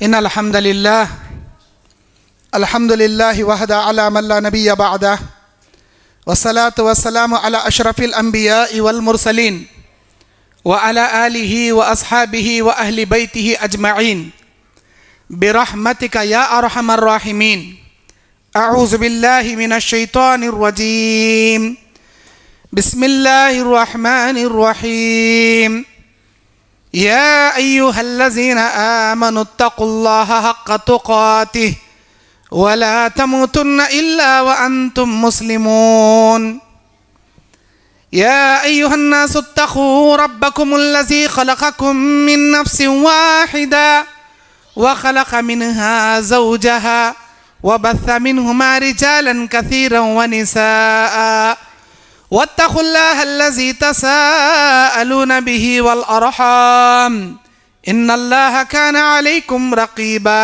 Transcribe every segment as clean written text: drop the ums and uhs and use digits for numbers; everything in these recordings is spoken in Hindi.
इन्नल हम्दुलिल्लाह वहदा अला मन ला नबिय्य बअदह वस्सलातु वस्सलामु अला अशरफिल अंबिया वल मुरसलीन व अला आलिहि व अस्हाबिहि व अहलि बैतिहि अजमईन बिरहमतिका या अरहमर राहिमीन। अऊज़ु बिल्लाहि मिनश शैतानिर रजीम। बिस्मिल्लाहिर रहमानिर रहीम। या अय्युहल्लज़ीना आमनुत्तक़ुल्लाहा हक़्क़ तुक़ातिह वला तमूतुन्ना इल्ला व अंतुम मुस्लिमून। या अय्युहन्नासुत्तक़ू रब्बकुमुल्लज़ी ख़लक़कुम मिन नफ़्सिन वाहिदा व ख़लक़ मिन्हा ज़ौजहा व बस्स मिन्हुमा रिजालन कसीरन व निसाअ वत्तक़ुल्लाह अल्लज़ी तसाअलून बिही वल अरहाम इन्नल्लाह कान अलैकुम रक़ीबा।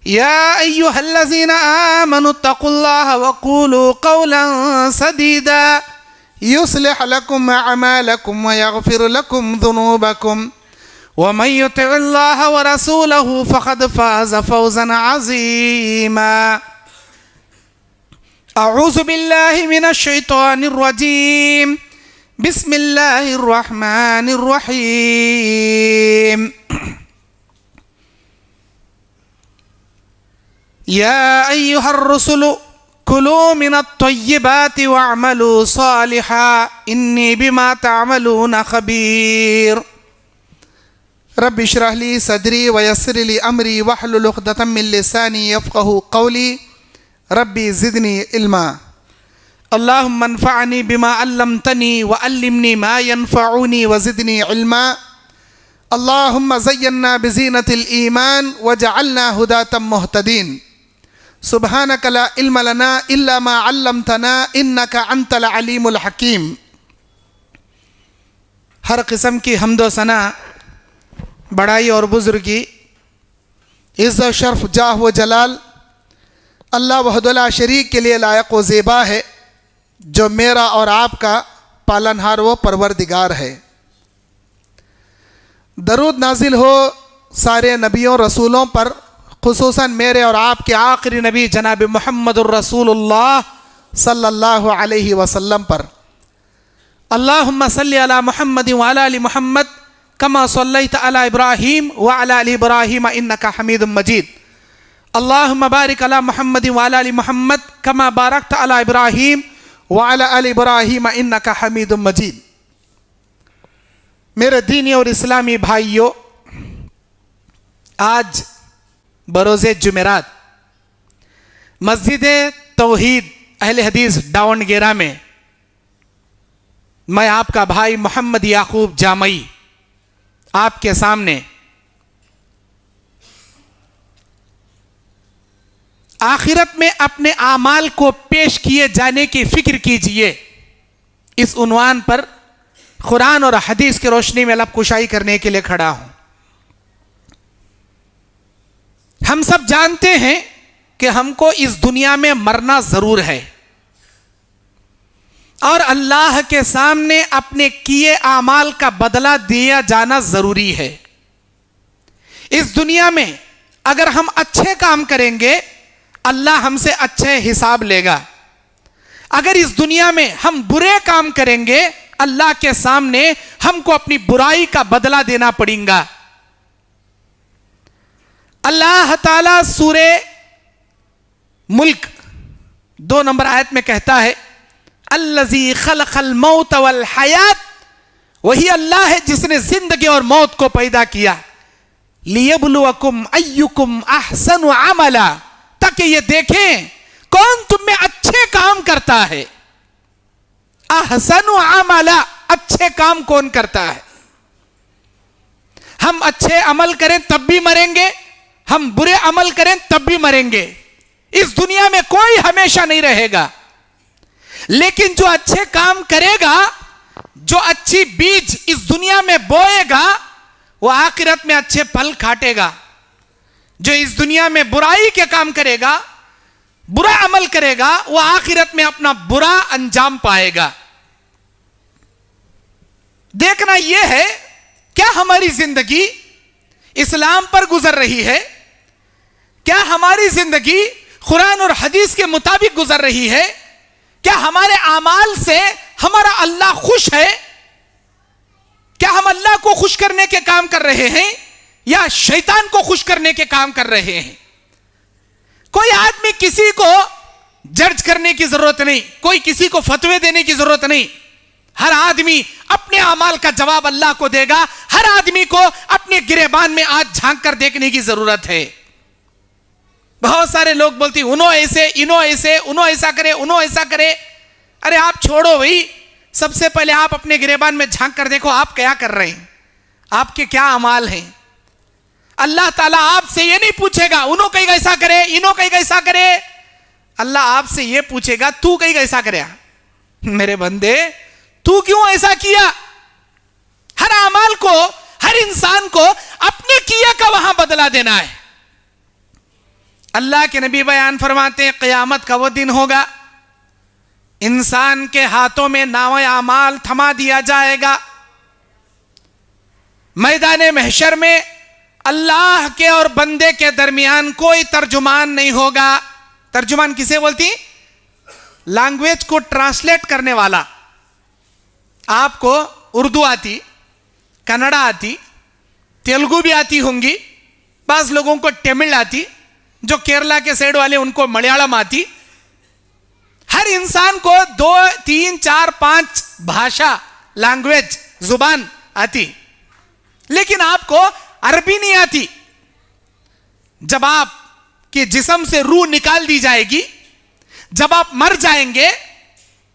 या अय्युहल्लज़ीना आमनुत्तक़ुल्लाह वक़ूलू क़ौलन सदीदा युस्लिह लकुम अअमालकुम व यग़फ़िर लकुम ज़ुनूबकुम व मन युतिइल्लाह व रसूलहु फ़क़द फ़ाज़ फ़ौज़न अज़ीमा। अऊज़ु बिल्लाहि मिनश शैतानिर रजीम। बिस्मिल्लाहिर रहमानिर रहीम। या अय्युहर रुसुलु कुलू मिनत तय्यिबाति वअमलू सालिहा इन्नी बिमा तअमलून खबीर। रब्बि इश्रह ली सदरी व यस्सिर ली अमरी वहलुल उक़दतम मिन लिसानी यफ़क़हू क़ौली। रब्बी ज़िदनी इल्मा। अल्लाहुम्मा अन्फ़अनी बिमा अल्लमतनी व अल्लिमनी मा यनफ़अुनी व ज़िदनी इल्मा। अल्लाहुम्मा ज़य्यन्ना बिज़ीनतिल ईमान वजअलना हुदातम मुहतदीन। सुब्हानक ला इल्म लना इल्ला मा अल्लमतना इन्नका अंतल अलीमुल हकीम। हर किस्म की हम्द व सना, बड़ाई और बुज़ुर्गी, इज़्ज़त शर्फ, जाह व जलाल अल्लाह वहदुल्ला शरीक के लिए लायक व ज़ेबा है, जो मेरा और आपका पालनहार व परवरदिगार है। दरूद नाजिल हो सारे नबियों रसूलों पर, खुसूसन मेरे और आपके आखिरी नबी जनाब मुहम्मदुर रसूलुल्लाह सल्लल्लाहु अलैहि वसल्लम पर। अल्लाहुम्मा सल्लि अला मुहम्मद व अला आलि मुहम्मद कमा सल्लैता अला इब्राहीम व अला आलि इब्राहीम इन्नका हमीदुम मजीद। अल्लाहुम्मा बारिक अला मुहम्मद व अला आलि मुहम्मद कमा बारकता अला इब्राहीम व अला आलि इब्राहीम इन्नका हमीदुम मजीद। मेरे दीनी और इस्लामी भाइयों, आज बरोज़े जुमेरात मस्जिद तौहीद अहले हदीस दावणगेरा में मैं आपका भाई मोहम्मद याकूब जामई आपके सामने आखिरत में अपने आमाल को पेश किए जाने की फिक्र कीजिए, इस उन्वान पर कुरान और हदीस की रोशनी में लब कुशाई करने के लिए खड़ा हूं। हम सब जानते हैं कि हमको इस दुनिया में मरना जरूर है और अल्लाह के सामने अपने किए आमाल का बदला दिया जाना जरूरी है। इस दुनिया में अगर हम अच्छे काम करेंगे, अल्लाह हमसे अच्छे हिसाब लेगा। अगर इस दुनिया में हम बुरे काम करेंगे, अल्लाह के सामने हमको अपनी बुराई का बदला देना पड़ेगा। अल्लाह ताला सूरे मुल्क 2 नंबर आयत में कहता है, अल्लज़ी खलक़ल मौत वल हयात, वही अल्लाह है जिसने जिंदगी और मौत को पैदा किया। लियब्लुवकुम अय्युकुम अहसनु अमला, ताकि ये देखें कौन तुम में अच्छे काम करता है। अहसनु अमला, अच्छे काम कौन करता है। हम अच्छे अमल करें तब भी मरेंगे, हम बुरे अमल करें तब भी मरेंगे। इस दुनिया में कोई हमेशा नहीं रहेगा, लेकिन जो अच्छे काम करेगा, जो अच्छी बीज इस दुनिया में बोएगा, वो आखिरत में अच्छे फल काटेगा। जो इस दुनिया में बुराई के काम करेगा, बुरा अमल करेगा, वो आखिरत में अपना बुरा अंजाम पाएगा। देखना यह है क्या हमारी जिंदगी इस्लाम पर गुजर रही है? क्या हमारी जिंदगी कुरान और हदीस के मुताबिक गुजर रही है? क्या हमारे आमाल से हमारा अल्लाह खुश है? क्या हम अल्लाह को खुश करने के काम कर रहे हैं या शैतान को खुश करने के काम कर रहे हैं? कोई आदमी किसी को जज करने की जरूरत नहीं, कोई किसी को फतवे देने की जरूरत नहीं। हर आदमी अपने अमाल का जवाब अल्लाह को देगा। हर आदमी को अपने गिरेबान में आज झांक कर देखने की जरूरत है। बहुत सारे लोग बोलते हैं उनो ऐसे, इनो ऐसे, उनो ऐसा करे, उनो ऐसा करे। अरे आप छोड़ो भाई, सबसे पहले आप अपने गिरेबान में झांक कर देखो आप क्या कर रहे हैं, आपके क्या अमाल हैं। अल्लाह ताला आपसे ये नहीं पूछेगा उनो कहीं कैसा करे, इनो कहीं कैसा करे। अल्लाह आपसे ये पूछेगा तू कहीं कैसा करे। मेरे बंदे तू क्यों ऐसा किया? हर अमाल को, हर इंसान को अपने किए का वहां बदला देना है। अल्लाह के नबी बयान फरमाते हैं क़यामत का वो दिन होगा, इंसान के हाथों में नावे अमाल थमा दिया जाएगा। मैदान महशर में अल्लाह के और बंदे के दरमियान कोई तर्जुमान नहीं होगा। तर्जुमान किसे बोलती? लैंग्वेज को ट्रांसलेट करने वाला। आपको उर्दू आती, कन्नड़ा आती, तेलुगु भी आती होंगी, बाज़ लोगों को तमिल आती, जो केरला के साइड वाले उनको मलयालम आती। हर इंसान को 2, 3, 4, 5 भाषा, लैंग्वेज, जुबान आती, लेकिन आपको अरबी नहीं आती। जब आपके जिस्म से रूह निकाल दी जाएगी, जब आप मर जाएंगे,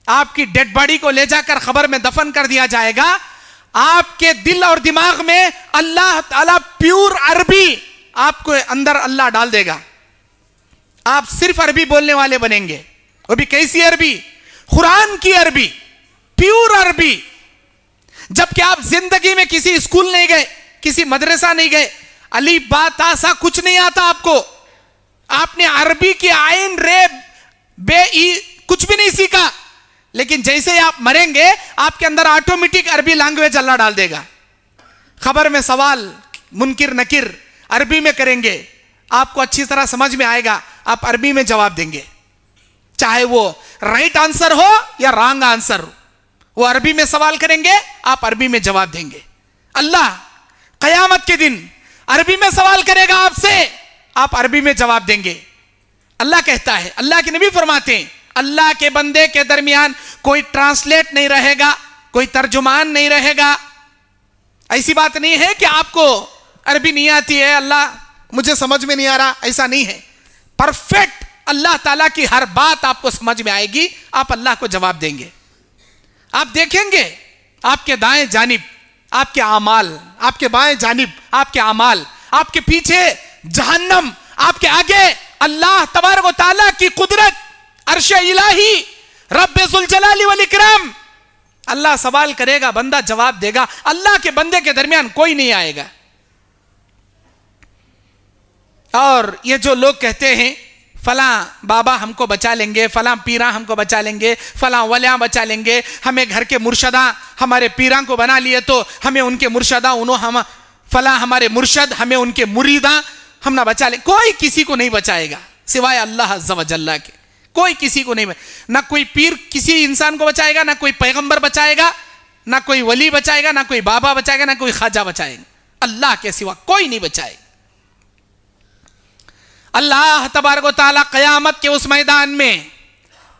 आपकी डेड बॉडी को ले जाकर खबर में दफन कर दिया जाएगा, आपके दिल और दिमाग में अल्लाह ताला प्योर अरबी आपको अंदर अल्लाह डाल देगा। आप सिर्फ अरबी बोलने वाले बनेंगे। वो भी कैसी अरबी? कुरान की अरबी, प्योर अरबी। जबकि आप जिंदगी में किसी स्कूल नहीं गए, किसी मदरसा नहीं गए, अली बा ता सा कुछ नहीं आता आपको। आपने अरबी की आइन रे बे ई कुछ भी नहीं सीखा, लेकिन जैसे ही आप मरेंगे आपके अंदर ऑटोमेटिक अरबी लैंग्वेज अल्लाह डाल देगा। खबर में सवाल मुनकिर नकिर अरबी में करेंगे, आपको अच्छी तरह समझ में आएगा, आप अरबी में जवाब देंगे, चाहे वो राइट आंसर हो या रॉन्ग आंसर हो। वो अरबी में सवाल करेंगे, आप अरबी में जवाब देंगे। अल्लाह कयामत के दिन अरबी में सवाल करेगा आपसे, आप अरबी में जवाब देंगे। अल्लाह कहता है, अल्लाह के नबी फरमाते हैं, अल्लाह के बंदे के दरमियान कोई ट्रांसलेट नहीं रहेगा, कोई तर्जुमान नहीं रहेगा। ऐसी बात नहीं है कि आपको अरबी नहीं आती है, अल्लाह मुझे समझ में नहीं आ रहा, ऐसा नहीं है। परफेक्ट अल्लाह ताला की हर बात आपको समझ में आएगी, आप अल्लाह को जवाब देंगे। आप देखेंगे आपके दाएं जानिब आपके आमाल, आपके बाएं जानिब आपके आमाल, आपके पीछे जहन्नम, आपके आगे अल्लाह तबारक व तआला की कुदरत, अर्श इलाही, रब्बे जुल जलाली वल इकराम। अल्लाह सवाल करेगा, बंदा जवाब देगा। अल्लाह के बंदे के दरमियान कोई नहीं आएगा। और ये जो लोग कहते हैं फलां बाबा हमको बचा लेंगे, फलां पीरा हमको बचा लेंगे, फलां वलियां बचा लेंगे, हमें घर के मुर्शदा हमारे पीरा को बना लिए तो हमें उनके मुर्शदा, हम फलां हमारे मुर्शद हमें उनके मुरीदा हम ना बचा ले। कोई किसी को नहीं बचाएगा सिवाय अल्लाह अज़्ज़ व जल्ला के। कोई किसी को नहीं, ना कोई पीर किसी इंसान को बचाएगा, ना कोई पैगंबर बचाएगा, ना कोई वली बचाएगा, ना कोई बाबा बचाएगा, ना कोई ख्वाजा बचाएगा। अल्लाह के सिवा कोई नहीं बचाएगा। अल्लाह तबारक व तआला क़यामत के उस मैदान में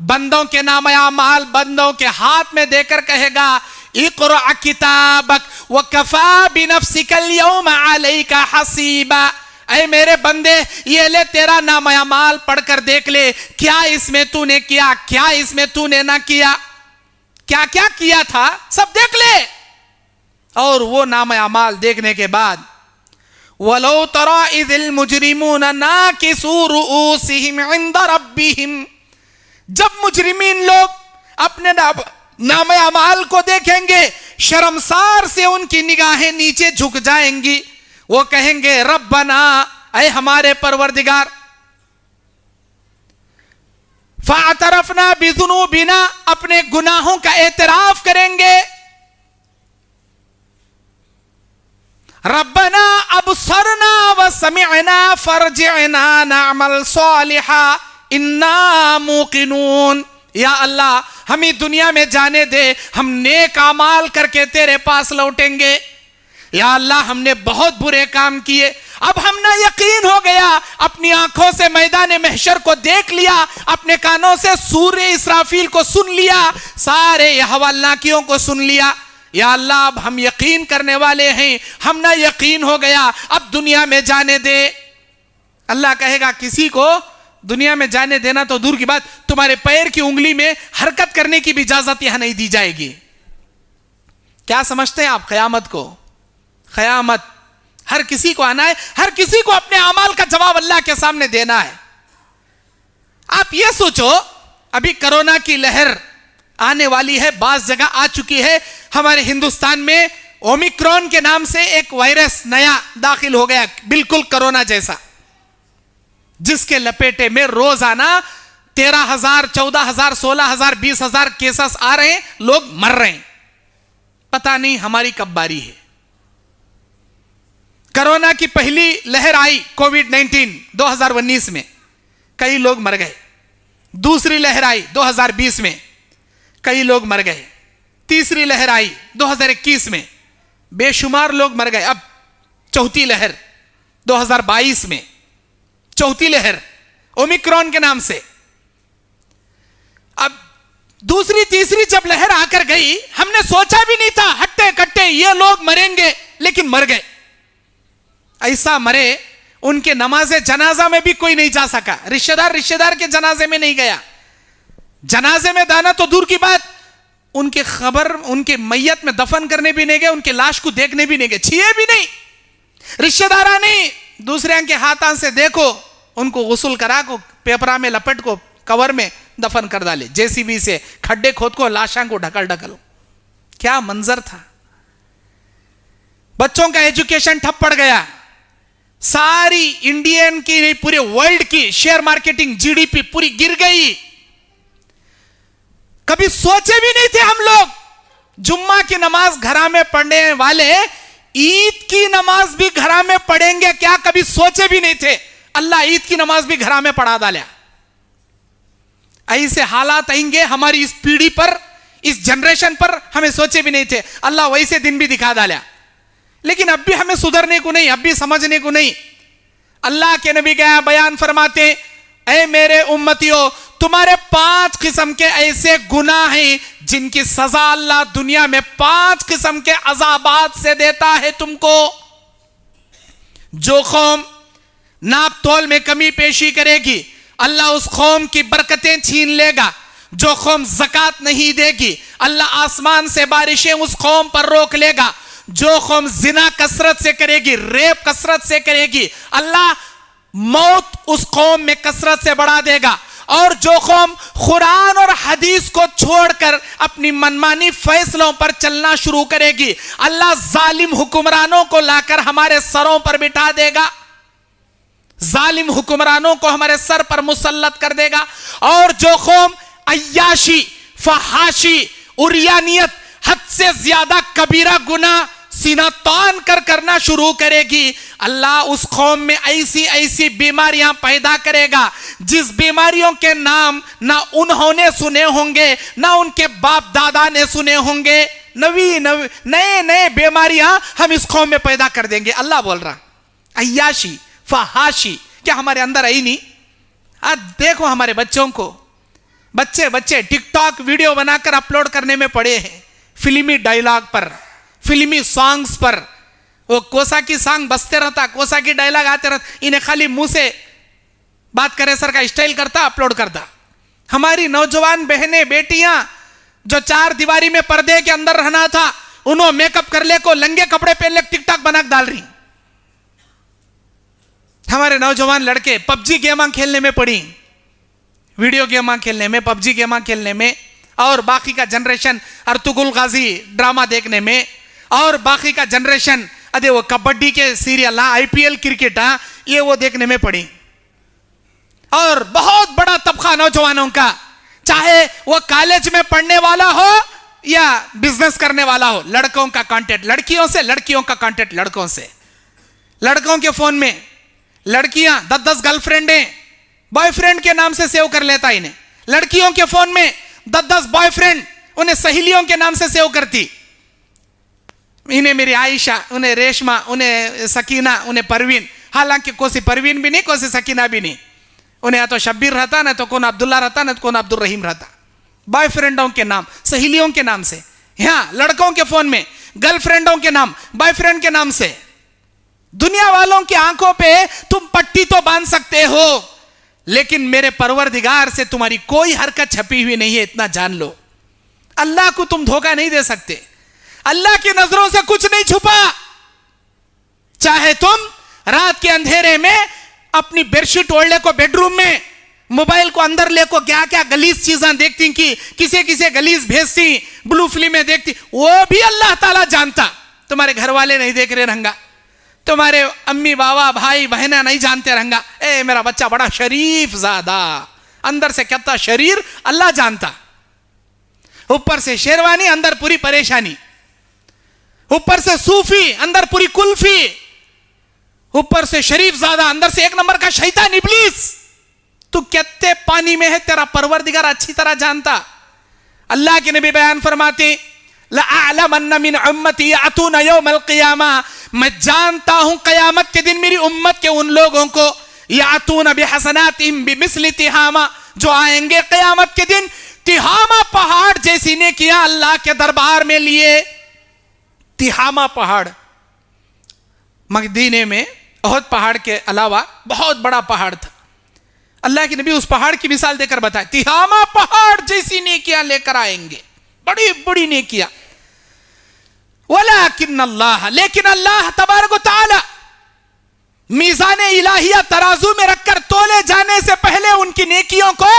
बंदों के नाम आमाल बंदों के हाथ में देकर कहेगा, इक़रा किताबक व कफ़ा बिनफ़्सिकल यौमा अलैका हसीबा। ऐ मेरे बंदे, ये ले तेरा नाम आमाल पढ़कर देख ले, क्या इसमें तूने किया, क्या इसमें तूने ना किया, क्या क्या किया था सब देख ले। और वो नाम आमाल देखने के बाद वलो तरा इज़िल मुजरिमून नाकिसू रुऊसिहिम इंद रब्बिहिम, जब मुजरिमीन लोग अपने नाम आमाल को देखेंगे, शर्मसार से उनकी निगाहें नीचे झुक जाएंगी। वो कहेंगे रब्बना, ऐ हमारे परवरदिगार, फ़अतरफ़ना बिज़ुनूबिना, अपने गुनाहों का एतराफ करेंगे। रब्बना अबसरना फरजिअना नअमल सालिहा इन्ना मूकिनून। या अल्लाह हमें दुनिया में जाने दे, हम नेक अमाल करके तेरे पास लौटेंगे। या अल्लाह हमने बहुत बुरे काम किए, अब हमने यकीन हो गया, अपनी आंखों से मैदान महशर को देख लिया, अपने कानों से सूर्य इसराफील को सुन लिया, सारे हवालनाकियों को सुन लिया। या अल्लाह अब हम यकीन करने वाले हैं, हमने यकीन हो गया, अब दुनिया में जाने दे। अल्लाह कहेगा किसी को दुनिया में जाने देना तो दूर की बात, तुम्हारे पैर की उंगली में हरकत करने की भी इजाजत यहां नहीं दी जाएगी। क्या समझते हैं आप क़यामत को? क़यामत हर किसी को आना है, हर किसी को अपने अमाल का जवाब अल्लाह के सामने देना है। आप ये सोचो, अभी कोरोना की लहर आने वाली है, बास जगह आ चुकी है। हमारे हिंदुस्तान में ओमिक्रॉन के नाम से एक वायरस नया दाखिल हो गया, बिल्कुल कोरोना जैसा, जिसके लपेटे में रोजाना 13,000, 14,000, 16,000, 20,000 केसेस आ रहे हैं, लोग मर रहे हैं। पता नहीं हमारी कब बारी है। कोरोना की पहली लहर आई कोविड-19 2019 में, कई लोग मर गए। दूसरी लहर आई 2020 में, कई लोग मर गए। तीसरी लहर आई 2021 में, बेशुमार लोग मर गए। अब चौथी लहर 2022 में, चौथी लहर ओमिक्रॉन के नाम से। अब दूसरी तीसरी जब लहर आकर गई, हमने सोचा भी नहीं था हट्टे कट्टे ये लोग मरेंगे, लेकिन मर गए। ऐसा मरे, उनके नमाज़े जनाजा में भी कोई नहीं जा सका। रिश्तेदार के जनाजे में नहीं गया। जनाजे में दाना तो दूर की बात, उनके खबर, उनके मैयत में दफन करने भी नहीं गए, उनके लाश को देखने भी नहीं गए, छिए भी नहीं। रिश्तेदार नहीं, दूसरे के हाथों से देखो, उनको गुस्ल करा को पेपरा में लपेट को कवर में दफन कर डाले, जेसीबी से खड्डे खोद को लाशों को ढकल ढकल। क्या मंजर था। बच्चों का एजुकेशन ठप पड़ गया। सारी इंडियन की नहीं, पूरे वर्ल्ड की शेयर मार्केटिंग, जीडीपी पूरी गिर गई। कभी सोचे भी नहीं थे हम लोग, जुम्मा की नमाज घरा में पढ़ने वाले ईद की नमाज भी घरा में पढ़ेंगे क्या, कभी सोचे भी नहीं थे। अल्लाह ईद की नमाज भी घरा में पढ़ा डाला। ऐसे हालात आएंगे हमारी इस पीढ़ी पर, इस जनरेशन पर, हमें सोचे भी नहीं थे। अल्लाह वैसे दिन भी दिखा डाला। लेकिन अब भी हमें सुधरने को नहीं, अब भी समझने को नहीं। अल्लाह के नबी क्या बयान फरमाते, ऐ मेरे उम्मतियों, तुम्हारे 5 किस्म के ऐसे गुनाह हैं जिनकी सजा अल्लाह दुनिया में 5 किस्म के अजाबात से देता है तुमको। जो कौम नाप तोल में कमी पेशी करेगी, अल्लाह उस कौम की बरकतें छीन लेगा। जो कौम ज़कात नहीं देगी, अल्लाह आसमान से बारिशें उस कौम पर रोक लेगा। जो कौम जिना कसरत से करेगी, रेप कसरत से करेगी, अल्लाह मौत उस कौम में कसरत से बढ़ा देगा। और जो कौम कुरान और हदीस को छोड़कर अपनी मनमानी फैसलों पर चलना शुरू करेगी, अल्लाह जालिम हुक्मरानों को लाकर हमारे सरों पर बिठा देगा। जालिम हुक्मरानों को हमारे सर पर मुसल्लत कर देगा। और जो कौम अय्याशी, फहाशी, उरियानियत, हद से ज्यादा कबीरा गुनाह सीना तान कर करना शुरू करेगी, अल्लाह उस कौम में ऐसी ऐसी बीमारियां पैदा करेगा जिस बीमारियों के नाम ना उन्होंने सुने होंगे, ना उनके बाप दादा ने सुने होंगे। नए नए बीमारियां हम इस कौम में पैदा कर देंगे। अल्लाह बोल रहा, अय्याशी, फहाशी क्या हमारे अंदर आई नहीं? आज देखो हमारे बच्चों को, बच्चे टिकटॉक वीडियो बनाकर अपलोड करने में पड़े हैं, फिल्मी डायलॉग पर, फिल्मी सॉन्ग्स पर। वो कोसा की सॉन्ग बजते रहता, कोसा की डायलॉग आते रहता, इन्हें खाली मुंह से बात करे सर का स्टाइल करता, अपलोड करता। हमारी नौजवान बहनें, बेटियां जो 4 दीवारी में पर्दे के अंदर रहना था, उन्होंने मेकअप कर ले को लंगे कपड़े पहन ले टिकटॉक बना डाल रही। हमारे नौजवान लड़के पबजी गेमा खेलने में पड़ी, वीडियो गेमा खेलने में, पबजी गेमा खेलने में, और बाकी का जनरेशन अर्तुगरुल गाजी ड्रामा देखने में, और बाकी का जनरेशन अरे वो कबड्डी के सीरियल, आईपीएल क्रिकेट, ये वो देखने में पड़ी। और बहुत बड़ा तबका नौजवानों का, चाहे वो कॉलेज में पढ़ने वाला हो या बिजनेस करने वाला हो, लड़कों का कांटेक्ट लड़कियों से, लड़कियों का कांटेक्ट लड़कों से। लड़कों के फोन में लड़कियां 10-10 गर्लफ्रेंड हैं, बॉयफ्रेंड के नाम से सेव कर लेता इन्हें। लड़कियों के फोन में 10-10 बॉयफ्रेंड उन्हें सहेलियों के नाम से सेव करती। इन्हें मेरी आयशा, उन्हें रेशमा, उन्हें सकीना, उन्हें परवीन, हालांकि कोई सी परवीन भी नहीं, कोई सी सकीना भी नहीं। उन्हें या तो शब्बीर रहता, ना तो कौन अब्दुल्ला रहता, ना तो कौन अब्दुल रहीम रहता। बॉयफ्रेंडों के नाम, सहेलियों के नाम से। यहां लड़कों के फोन में गर्लफ्रेंडों के नाम, बॉयफ्रेंड के नाम से। दुनिया वालों की आंखों पे तुम पट्टी तो बांध सकते हो, लेकिन मेरे परवरदिगार से तुम्हारी कोई हरकत छपी हुई नहीं है, इतना जान लो। अल्लाह को तुम धोखा नहीं दे सकते। अल्लाह की नजरों से कुछ नहीं छुपा। चाहे तुम रात के अंधेरे में अपनी बेडशीट ओढ़ ले को बेडरूम में, मोबाइल को अंदर ले को क्या क्या गलीज चीजें देखती, कि किसे किसे गलीज भेजती, ब्लू फिल्में देखती, वो भी अल्लाह ताला जानता। तुम्हारे घर वाले नहीं देख रहे रंगा, तुम्हारे अम्मी बाबा भाई बहना नहीं जानते रंगा, ए मेरा बच्चा बड़ा शरीफ ज्यादा, अंदर से कितना शरीर अल्लाह जानता। ऊपर से शेरवानी, अंदर पूरी परेशानी। ऊपर से सूफी, अंदर पूरी कुल्फी। ऊपर से शरीफ ज्यादा, अंदर से एक नंबर का शैतान इब्लीस। तू कितने पानी में है तेरा परवरदिगार अच्छी तरह जानता। अल्लाह के नबी बयान फरमाते, लअअलमन्न मिन उम्मती यातूना यौमल क़ियामा, मैं जानता हूं कयामत के दिन मेरी उम्मत के उन लोगों को, यातूना बिहसनातिहिम बिमिस्लि तिहामा, जो आएंगे कयामत के दिन तिहामा पहाड़ जैसी नेकियां अल्लाह के दरबार में लिए। तिहामा पहाड़ मदीने में उहद पहाड़ के अलावा बहुत बड़ा पहाड़ था। अल्लाह के नबी उस पहाड़ की मिसाल देकर बताए, तिहामा पहाड़ जैसी नेकियां लेकर आएंगे, बड़ी बड़ी नेकियां। वलाकिन अल्लाह, लेकिन अल्लाह तबारक व तआला मीज़ान इलाहिया तराजू में रखकर तोले जाने से पहले उनकी नेकियों को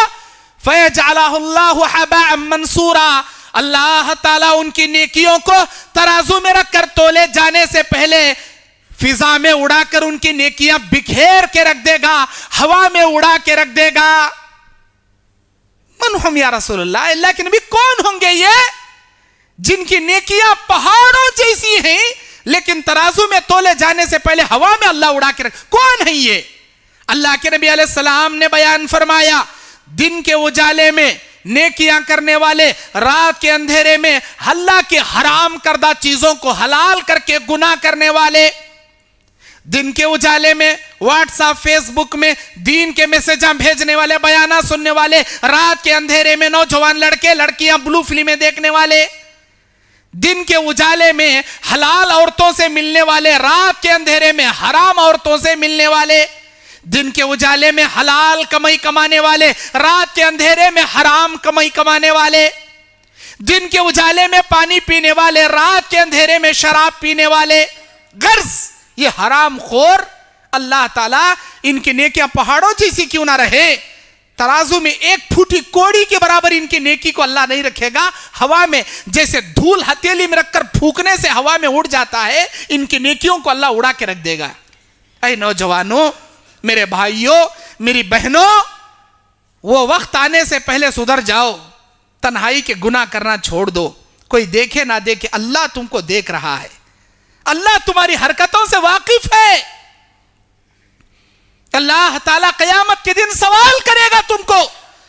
फयजअलहुल्लाहु हबाअन मंसूरा, अल्लाह ताला उनकी नेकियों को तराजू में रखकर तोले जाने से पहले फिजा में उड़ाकर उनकी नेकियां बिखेर के रख देगा, हवा में उड़ा के रख देगा। मन हम या रसूलुल्लाह, अल्लाह के नबी कौन होंगे ये जिनकी नेकियां पहाड़ों जैसी हैं, लेकिन तराजू में तोले जाने से पहले हवा में अल्लाह उड़ा के रख, कौन है ये? अल्लाह के नबी अलैहि सलाम ने बयान फरमाया, दिन के उजाले में नेकियां करने वाले, रात के अंधेरे में अल्लाह के हराम करदा चीजों को हलाल करके गुनाह करने वाले, दिन के उजाले में व्हाट्सएप फेसबुक में दीन के मैसेज भेजने वाले, बयाना सुनने वाले, रात के अंधेरे में नौजवान लड़के लड़कियां ब्लू फिल्में देखने वाले, दिन के उजाले में हलाल औरतों से मिलने वाले, रात के अंधेरे में हराम औरतों से मिलने वाले, दिन के उजाले में हलाल कमाई कमाने वाले, रात के अंधेरे में हराम कमाई कमाने वाले, दिन के उजाले में पानी पीने वाले, रात के अंधेरे में शराब पीने वाले, गर्ज ये हराम खोर, अल्लाह ताला इनकी नेकियां पहाड़ों जैसी क्यों ना रहे, तराजू में एक फूटी कोड़ी के बराबर इनकी नेकी को अल्लाह नहीं रखेगा। हवा में जैसे धूल हथेली में रखकर फूकने से हवा में उड़ जाता है, इनकी नेकियों को अल्लाह उड़ा के रख देगा। ऐ नौजवानों, मेरे भाइयों, मेरी बहनों, वो वक्त आने से पहले सुधर जाओ, तन्हाई के गुनाह करना छोड़ दो। कोई देखे ना देखे, अल्लाह तुमको देख रहा है, अल्लाह तुम्हारी हरकतों से वाकिफ है। अल्लाह ताला कयामत के दिन सवाल करेगा तुमको,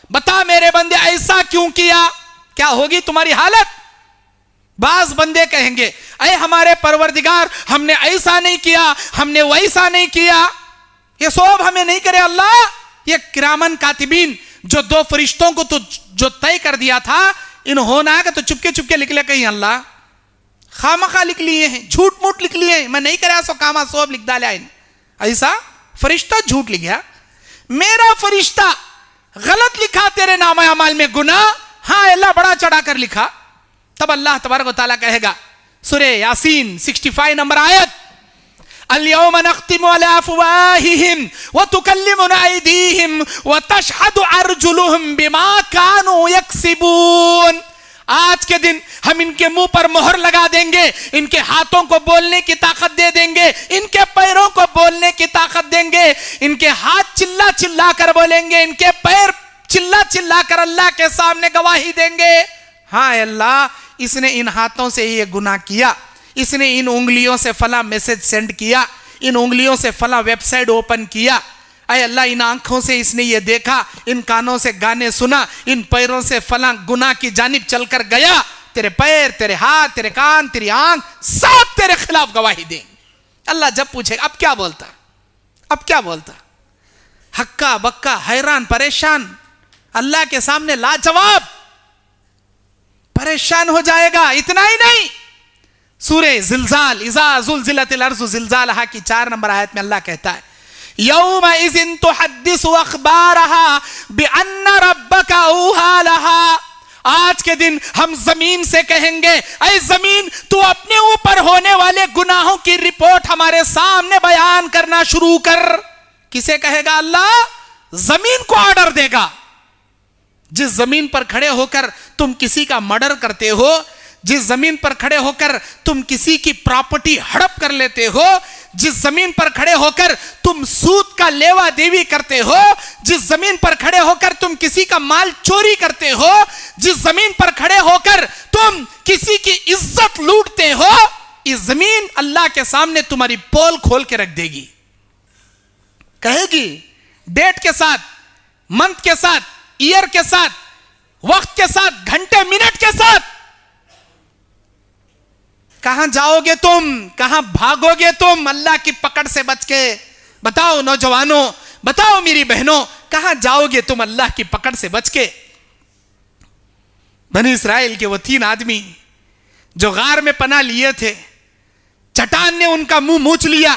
बता मेरे बंदे ऐसा क्यों किया, क्या होगी तुम्हारी हालत? बाज बंदे कहेंगे, अरे हमारे परवरदिगार हमने ऐसा नहीं किया, हमने वैसा नहीं किया, ये सब हमें नहीं करे अल्लाह। ये किरामन कातिबीन जो दो फरिश्तों को तो जो तय कर दिया था, इन्होंने तो चुपके चुपके लिख लिया, कहीं अल्लाह खामखा लिख लिए हैं, झूठ मूठ लिख लिए हैं, मैं नहीं करा सो कामा सोब लिख डाला इन, ऐसा फरिश्ता झूठ लिख गया, मेरा फरिश्ता गलत लिखा तेरे नामा अमाल में गुनाह, हाँ अल्लाह बड़ा चढ़ा कर लिखा। तब अल्लाह तबारक व तआला कहेगा, सूरह यासीन 65 नंबर आयत, अल-यौम नख्तिमु अला अफ़वाहिहिम व तुकल्लिमुना अयदीहिम व तशहदु अर्जुलुहुम बिमा कानू यक्सिबून। आज के दिन हम इनके मुंह पर मोहर लगा देंगे, इनके हाथों को बोलने की ताकत दे देंगे, इनके पैरों को बोलने की ताकत देंगे, इनके हाथ चिल्ला चिल्ला कर बोलेंगे, इनके पैर चिल्ला चिल्ला कर अल्लाह के सामने गवाही देंगे, हाँ अल्लाह इसने इन हाथों से ये गुनाह किया, इसने इन उंगलियों से फला मैसेज सेंड किया, इन उंगलियों से फला वेबसाइट ओपन किया, अय अल्लाह इन आंखों से इसने ये देखा, इन कानों से गाने सुना, इन पैरों से फला गुनाह की जानिब चलकर गया, तेरे पैर, तेरे हाथ, तेरे कान, तेरी आंख सब तेरे खिलाफ गवाही देंगे। अल्लाह जब पूछेगा अब क्या बोलता, अब क्या बोलता? हक्का बक्का, हैरान परेशान, अल्लाह के सामने लाजवाब, परेशान हो जाएगा। इतना ही नहीं, सूरे जिलजाल, इज़ा ज़ुलज़िलतिल अर्ज़ु ज़िलज़ालहा की 4 नंबर आयत में अल्लाह कहता है, यौम इज़िन तुहद्दिसु अख़बारहा बिअन्न रब्बका औहा लहा। आज के दिन हम जमीन से कहेंगे, ऐ जमीन तू अपने ऊपर होने वाले गुनाहों की रिपोर्ट हमारे सामने बयान करना शुरू कर। किसे कहेगा अल्लाह? जमीन को ऑर्डर देगा। जिस जमीन पर खड़े होकर तुम किसी का मर्डर करते हो, जिस जमीन पर खड़े होकर तुम किसी की प्रॉपर्टी हड़प कर लेते हो, जिस जमीन पर खड़े होकर तुम सूद का लेवा देवी करते हो, जिस जमीन पर खड़े होकर तुम किसी का माल चोरी करते हो, जिस जमीन पर खड़े होकर तुम किसी की इज्जत लूटते हो, इस जमीन अल्लाह के सामने तुम्हारी पोल खोल के रख देगी। कहेगी डेट के साथ, मंथ के साथ, ईयर के साथ, वक्त के साथ, घंटे मिनट के साथ, कहां जाओगे तुम, कहां भागोगे तुम अल्लाह की पकड़ से बच के? बताओ नौजवानों, बताओ मेरी बहनों, कहां जाओगे तुम अल्लाह की पकड़ से बच के? बनी इस्राइल के वो 3 आदमी जो गार में पनाह लिए थे, चट्टान ने उनका मुंह मूछ लिया।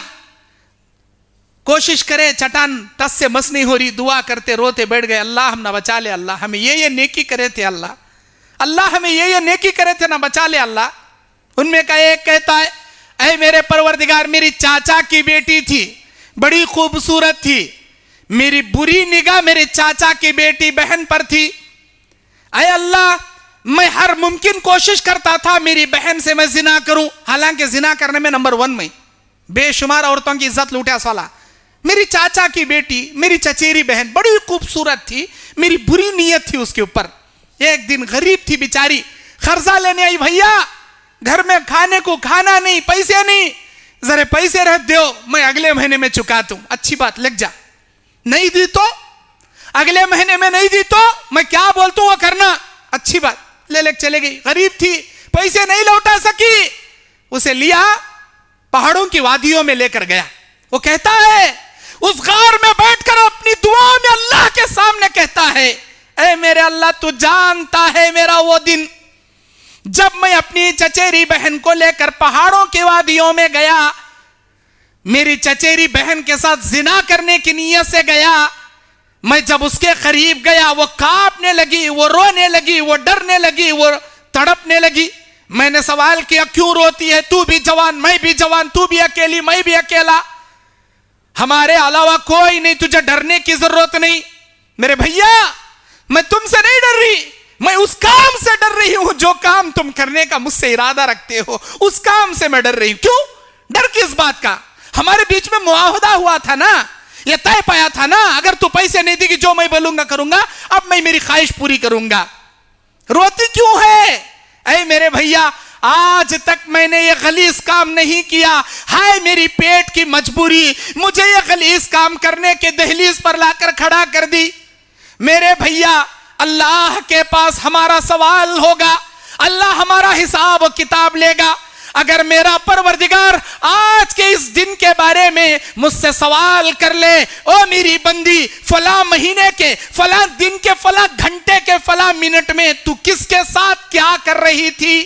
कोशिश करे, चट्टान टस से मस नहीं हो रही, दुआ करते रोते बैठ गए, अल्लाह हम ना बचा ले, अल्लाह हमें ये नेकी करे थे, अल्लाह अल्लाह हमें ये नेकी करे थे, ना बचा ले अल्लाह। उनमें का एक कहता है, ऐ मेरे परवरदिगार, मेरी चाचा की बेटी थी, बड़ी खूबसूरत थी, मेरी बुरी निगाह मेरे चाचा की बेटी बहन पर थी। ऐ अल्लाह, मैं हर मुमकिन कोशिश करता था मेरी बहन से मैं जिना करूं, हालांकि जिना करने में नंबर 1 में बेशुमार औरतों की इज्जत लूटा साला। मेरी चाचा की बेटी, मेरी चचेरी बहन बड़ी खूबसूरत थी, मेरी बुरी नीयत थी उसके ऊपर। एक दिन गरीब थी बेचारी, कर्जा लेने आई, भैया घर में खाने को खाना नहीं, पैसे नहीं, जरा पैसे रख दो, मैं अगले महीने में चुका दूं। अच्छी बात, लग जा। नहीं दी तो अगले महीने में नहीं दी तो मैं क्या बोलता हूं वो करना। अच्छी बात, ले चले गई। गरीब थी, पैसे नहीं लौटा सकी, उसे लिया पहाड़ों की वादियों में लेकर गया। वो कहता है, उस गार में बैठकर अपनी दुआ में अल्लाह के सामने कहता है, ऐ मेरे अल्लाह तू जानता है मेरा वो दिन जब मैं अपनी चचेरी बहन को लेकर पहाड़ों की वादियों में गया, मेरी चचेरी बहन के साथ जिना करने की नीयत से गया। मैं जब उसके करीब गया, वो कांपने लगी, वो रोने लगी, वो डरने लगी, वो तड़पने लगी। मैंने सवाल किया, क्यों रोती है? तू भी जवान, मैं भी जवान, तू भी अकेली, मैं भी अकेला, हमारे अलावा कोई नहीं, तुझे डरने की जरूरत नहीं। मेरे भैया, मैं तुमसे नहीं डर रही, मैं उस काम से डर रही हूं जो काम तुम करने का मुझसे इरादा रखते हो, उस काम से मैं डर रही हूं। क्यों डर किस बात का? हमारे बीच में मुआहदा हुआ था ना, यह तय पाया था ना, अगर तू पैसे नहीं देगी जो मैं बोलूंगा करूंगा, अब मैं मेरी ख्वाहिश पूरी करूंगा। रोती क्यों है? ऐ मेरे भैया, आज तक मैंने ये गलीज काम नहीं किया, हाय मेरी पेट की मजबूरी मुझे ये गलीज काम करने के दहलीज पर लाकर खड़ा कर दी। मेरे भैया, अल्लाह के पास हमारा सवाल होगा, अल्लाह हमारा हिसाब किताब लेगा। अगर मेरा परवरदिगार आज के इस दिन के बारे में मुझसे सवाल कर ले, ओ मेरी बंदी, फला महीने के फला दिन के फला घंटे के फला मिनट में तू किसके साथ क्या कर रही थी,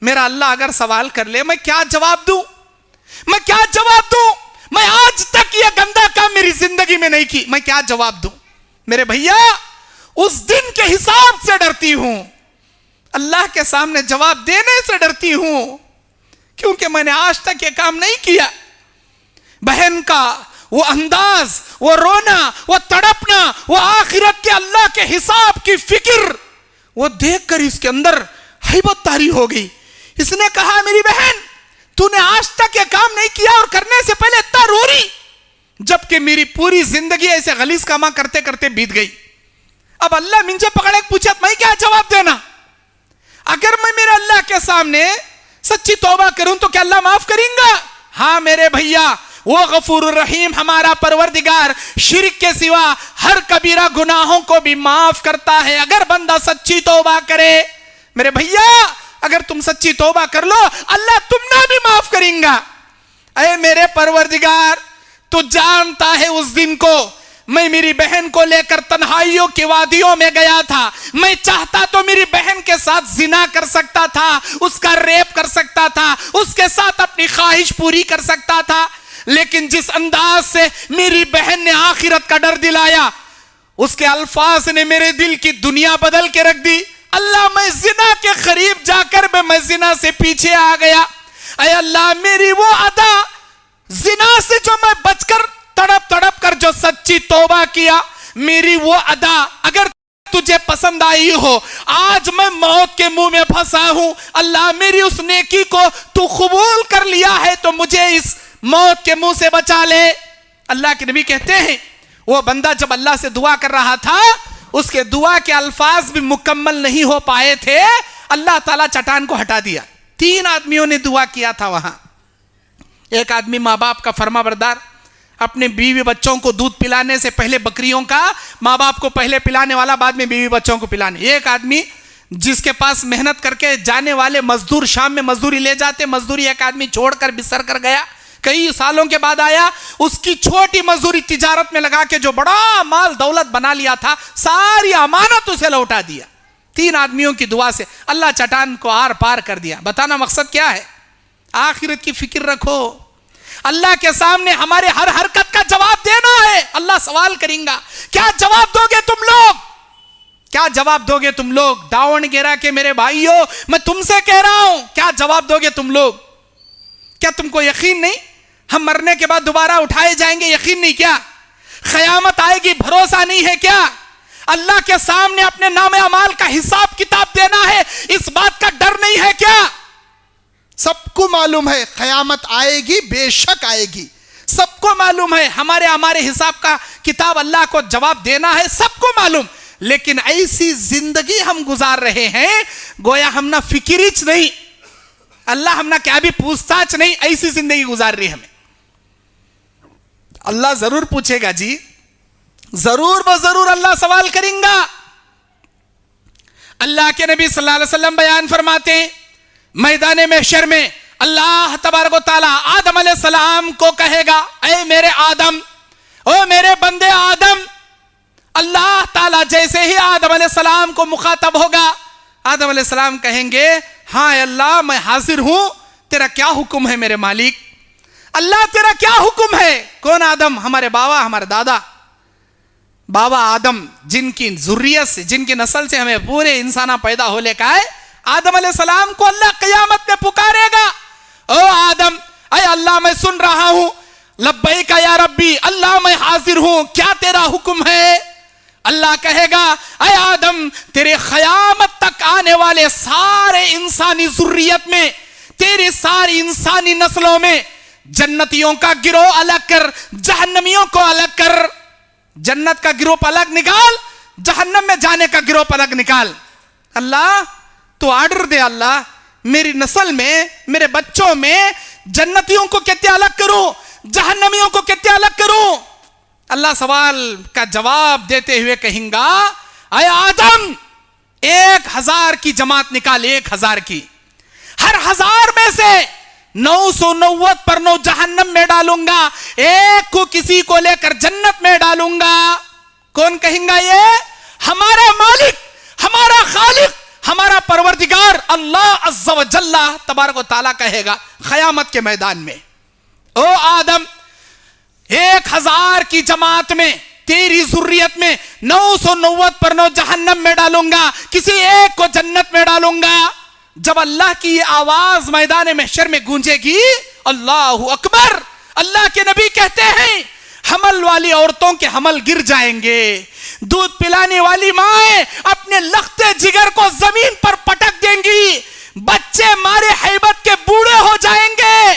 मेरा अल्लाह अगर सवाल कर ले, मैं क्या जवाब दूं? मैं क्या जवाब दूं? मैं आज तक ये गंदा काम मेरी जिंदगी में नहीं की, मैं क्या जवाब दूं? मेरे भैया, उस दिन के हिसाब से डरती हूं, अल्लाह के सामने जवाब देने से डरती हूं, क्योंकि मैंने आज तक ये काम नहीं किया। बहन का वो अंदाज, वो रोना, वो तड़पना, वो आखिरत के अल्लाह के हिसाब की फिक्र, वो देखकर इसके अंदर हैबत तारी हो गई। इसने कहा, मेरी बहन, तूने आज तक ये काम नहीं किया और करने से पहले इतना रो रही, जबकि मेरी पूरी जिंदगी ऐसे गलीज कामा करते करते बीत गई। अब अल्लाह मुझे पकड़े पूछा, मैं क्या जवाब देना? अगर मैं मेरे अल्लाह के सामने सच्ची तौबा करूं तो क्या अल्लाह माफ करेंगे? हाँ मेरे भैया, वो गफूर रहीम हमारा परवरदिगार शिर्क के सिवा हर कबीरा गुनाहों को भी माफ करता है अगर बंदा सच्ची तौबा करे। मेरे भैया, अगर तुम सच्ची तौबा कर लो अल्लाह तुमने भी माफ करेगा। अरे मेरे परवरदिगार, तू जानता है उस दिन को मैं मेरी बहन को लेकर तन्हाइयों की वादियों में गया था। मैं चाहता तो मेरी बहन के साथ जिना कर सकता था, उसका रेप कर सकता था, उसके साथ अपनी ख्वाहिश पूरी कर सकता था, लेकिन जिस अंदाज से मेरी बहन ने आखिरत का डर दिलाया, उसके अल्फाज ने मेरे दिल की दुनिया बदल के रख दी। अल्लाह, मैं जिना के करीब जाकर मैं जिना से पीछे आ गया। अय अल्लाह, मेरी वो अदा, जिना से जो मैं बचकर तड़प तड़प कर जो सच्ची तौबा किया, मेरी वो अदा अगर तुझे पसंद आई हो, आज मैं मौत के मुंह में फंसा हूं। अल्लाह, मेरी उस नेकी को तू कबूल कर लिया है तो मुझे इस मौत के मुंह से बचा ले। अल्लाह के नबी कहते हैं वो बंदा जब अल्लाह से दुआ कर रहा था, उसके दुआ के अल्फाज भी मुकम्मल नहीं हो पाए थे, अल्लाह ताला चट्टान को हटा दिया। 3 आदमियों ने दुआ किया था वहां। एक आदमी माँ बाप का फर्माबरदार, अपने बीवी बच्चों को दूध पिलाने से पहले बकरियों का माँ बाप को पहले पिलाने वाला, बाद में बीवी बच्चों को पिलाने। एक आदमी जिसके पास मेहनत करके जाने वाले मजदूर शाम में मजदूरी ले जाते, मजदूरी एक आदमी छोड़कर बिसर कर गया, कई सालों के बाद आया, उसकी छोटी मजदूरी तिजारत में लगा के जो बड़ा माल दौलत बना लिया था, सारी अमानत उसे लौटा दिया। 3 आदमियों की दुआ से अल्लाह चट्टान को आर पार कर दिया। बताना मकसद क्या है? आखिरत की फिक्र रखो। अल्लाह के सामने हमारे हर हरकत का जवाब देना है। अल्लाह सवाल करेगा, क्या जवाब दोगे तुम लोग? क्या जवाब दोगे तुम लोग? दावणगेरा के मेरे भाइयों, मैं तुमसे कह रहा हूं, क्या जवाब दोगे तुम लोग? क्या तुमको यकीन नहीं हम मरने के बाद दोबारा उठाए जाएंगे? यकीन नहीं क्या? क़यामत आएगी, भरोसा नहीं है क्या? अल्लाह के सामने अपने नामे अमाल का हिसाब किताब देना है, इस बात का डर नहीं है क्या? सबको मालूम है क़यामत आएगी, बेशक आएगी। सबको मालूम है हमारे हिसाब का किताब अल्लाह को जवाब देना है, सबको मालूम। लेकिन ऐसी जिंदगी हम गुजार रहे हैं गोया हम ना फिक्रिच नहीं, अल्लाह हम ना क्या भी पूछताछ नहीं, ऐसी जिंदगी गुजार रही हमें। अल्लाह जरूर पूछेगा जी, जरूर ब जरूर अल्लाह सवाल करेगा। अल्लाह के नबी सल्लल्लाहु अलैहि वसल्लम बयान फरमाते हैं, मैदान महशर में अल्लाह तबारक व तआला आदम अलैहिस्सलाम को कहेगा, ऐ मेरे आदम, ओ मेरे बंदे आदम। अल्लाह ताला जैसे ही आदम अलैहिस्सलाम को मुखातब होगा, आदम अलैहिस्सलाम कहेंगे, हाँ अल्लाह मैं हाजिर हूं, तेरा क्या हुक्म है मेरे मालिक? अल्लाह तेरा क्या हुक्म है? कौन आदम? हमारे बाबा, हमारे दादा बाबा आदम, जिनकी जुर्रियत से, जिनकी नस्ल से हमें पूरे इंसाना पैदा हो लेकर आए, आदम अलैहिस्सलाम को अल्लाह क़यामत में पुकारेगा, ओ आदम, अय अल्लाह मैं सुन रहा हूं, लब्बैक या रब्बी, अल्लाह मैं हाजिर हूं, क्या तेरा हुक्म है? अल्लाह कहेगा, अय आदम, तेरे क़यामत तक आने वाले सारे इंसानी जुर्रियत में, तेरी सारी इंसानी नस्लों में जन्नतियों का गिरोह अलग कर, जहन्नमियों को अलग कर। जन्नत का गिरोह अलग निकाल, जहन्नम में जाने का गिरोह अलग निकाल। अल्लाह तो ऑर्डर दे, अल्लाह मेरी नस्ल में, मेरे बच्चों में जन्नतियों को कितने अलग करूं, जहन्नमियों को कितने अलग करूं? अल्लाह सवाल का जवाब देते हुए कहेगा, अय आदम, 1000 की जमात निकाल, 1000 की, हर 1000 में से 990 पर 9 जहन्नम में डालूंगा, एक को किसी को लेकर जन्नत में डालूंगा। कौन कहेगा ये? हमारा मालिक, हमारा खालिक, हमारा परवरदिगार अल्लाह अज़्ज़ा व जल्ला तबारक व तआला कहेगा क़यामत के मैदान में, ओ आदम, 1000 की जमात में, तेरी जुर्रियत में 990 पर 9 जहन्नम में डालूंगा, किसी एक को जन्नत में डालूंगा। जब अल्लाह की ये आवाज मैदान महशर में गूंजेगी, अल्लाहु अकबर, अल्लाह के नबी कहते हैं हमल वाली औरतों के हमल गिर जाएंगे, दूध पिलाने वाली माएं अपने लखते जिगर को जमीन पर पटक देंगी, बच्चे मारे हैबत के बूढ़े हो जाएंगे,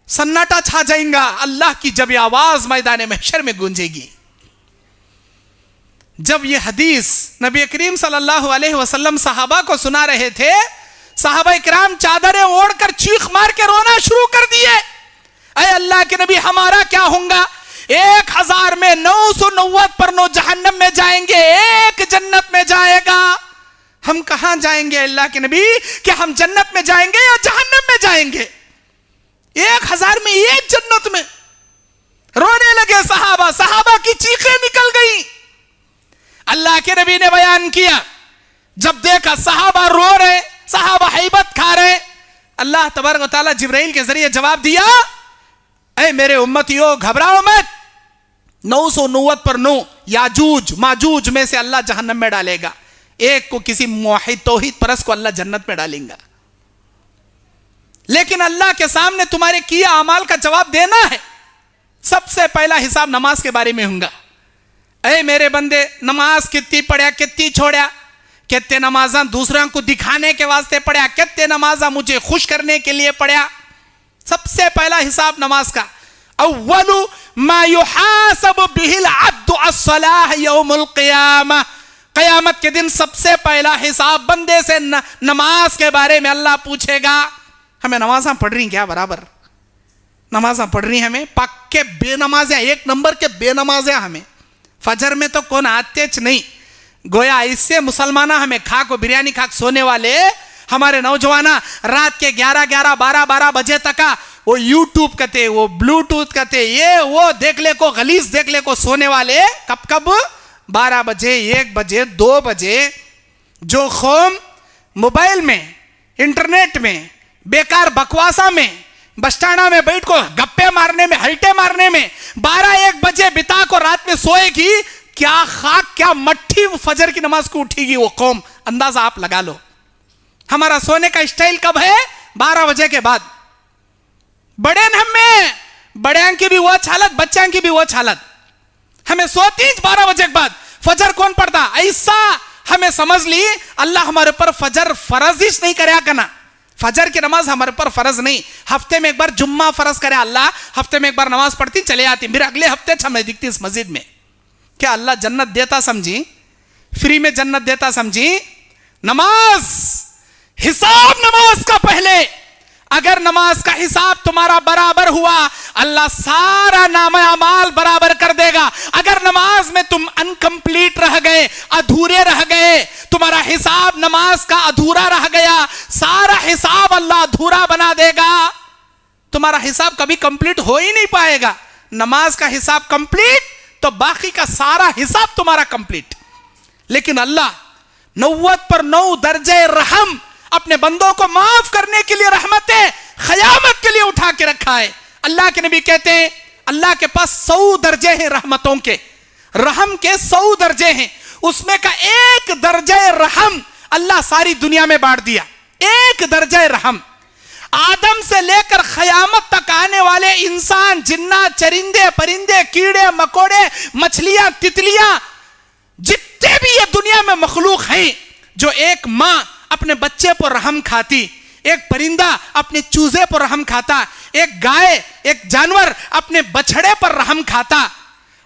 सन्नाटा छा जाएगा। अल्लाह की जब ये आवाज मैदान महशर में गूंजेगी, जब ये हदीस नबी करीम सल्लल्लाहु अलैहि वसल्लम सहाबा को सुना रहे थे, सहाबा इकराम चादरें ओढ़कर चीख मार के रोना शुरू कर दिए। अरे अल्लाह के नबी हमारा क्या होगा? 1000 में 990 पर 9 जहन्नम में जाएंगे, एक जन्नत में जाएगा। हम कहां जाएंगे अल्लाह के नबी? कि हम जन्नत में जाएंगे या जहन्नम में जाएंगे? 1000 में एक जन्नत में। रोने लगे सहाबा, सहाबा की चीखें निकल गई। अल्लाह के नबी ने बयान किया, जब देखा सहाबा रो रहे, सहाबा हैबत खा रहे, अल्लाह तबारक व तआला जिब्राइल के जरिए जवाब दिया, ऐ मेरे उम्मतियों घबराओ मत, 990 पर 9 याजूज माजूज में से अल्लाह जहन्नम में डालेगा, एक को किसी मुवहिद तौहीद परस्त को अल्लाह जन्नत में डालेगा। लेकिन अल्लाह के सामने तुम्हारे किया अमाल का जवाब देना है। सबसे पहला हिसाब नमाज के बारे में होगा। ऐ मेरे बंदे, नमाज कितनी पढ़ा, कितनी छोड़ा, कितने नमाजा दूसरों को दिखाने के वास्ते पढ़ा, कितने नमाजा मुझे खुश करने के लिए पढ़ा। सबसे पहला हिसाब नमाज का, अव्वलु मा युहासबु बिहिल अब्दु अस्सलाह यौमुल क़ियामह, क़यामत के दिन सबसे पहला हिसाब बंदे से नमाज के बारे में अल्लाह पूछेगा। हमें नमाजा पढ़ रही क्या? बराबर नमाजा पढ़ रही हमें, पक्के बेनमाज है, एक नंबर के बेनमाज है हमें। फजर में तो कौन आते नहीं, गोया इससे मुसलमाना हमें खाक बिरयानी खाक सोने वाले हमारे नौजवाना रात के 11-11, 12-12 बजे तक वो यूट्यूब कहते, वो ब्लूटूथ कहते, ये वो देख ले को गलीस देख ले को सोने वाले कब 12 बजे, 1 बजे, 2 बजे। जो कौम मोबाइल में, इंटरनेट में, बेकार बकवासा में, बस्टाना में बैठ को गप्पे मारने में, हल्टे मारने में 12-1 बजे बिता को रात में सोएगी, क्या खाक क्या मट्ठी फजर की नमाज को उठेगी वो कौम, अंदाजा आप लगा लो। हमारा सोने का स्टाइल कब है? 12 बजे के बाद। बड़े हमें बड़े की भी वो हालत, बच्चों की भी वो हालत, हमें सोती 12 बजे के बाद। फजर कौन पढ़ता? ऐसा हमें समझ ली अल्लाह हमारे ऊपर फजर फर्ज ही नहीं करे करना। फजर की नमाज हमारे पर फर्ज नहीं, हफ्ते में एक बार जुम्मा फर्ज करे अल्लाह, हफ्ते में एक बार नमाज पढ़ती चले आती, फिर अगले हफ्ते हमें दिखती इस मस्जिद में। क्या अल्लाह जन्नत देता समझी? फ्री में जन्नत देता समझी? नमाज, हिसाब नमाज का पहले। अगर नमाज का हिसाब तुम्हारा बराबर हुआ, अल्लाह सारा नाम अमाल बराबर कर देगा। अगर नमाज में तुम अनकंप्लीट रह गए, अधूरे रह गए, तुम्हारा हिसाब नमाज का अधूरा रह गया, सारा हिसाब अल्लाह अधूरा बना देगा। तुम्हारा हिसाब कभी कंप्लीट हो ही नहीं पाएगा। नमाज का हिसाब कंप्लीट तो बाकी का सारा हिसाब तुम्हारा कंप्लीट। लेकिन अल्लाह 90 पर 9 दर्जे रहम अपने बंदों को माफ करने के लिए, रहमतें क़यामत के लिए उठा के रखा है। अल्लाह के नबी कहते हैं अल्लाह के पास 100 दर्जे हैं रहमतों के, रहम के 100 दर्जे हैं, उसमें का एक दर्जे रहम अल्लाह सारी दुनिया में बांट दिया। एक दर्जे रहम आदम से लेकर क़यामत तक आने वाले इंसान, जिन्नात, चरिंदे, परिंदे, कीड़े मकोड़े, मछलियां, तितलियां, जितने भी ये दुनिया में मखलूक हैं, जो एक मां अपने बच्चे पर रहम खाती, एक परिंदा अपने चूजे पर रहम खाता, एक गाय, एक जानवर अपने बछड़े पर रहम खाता,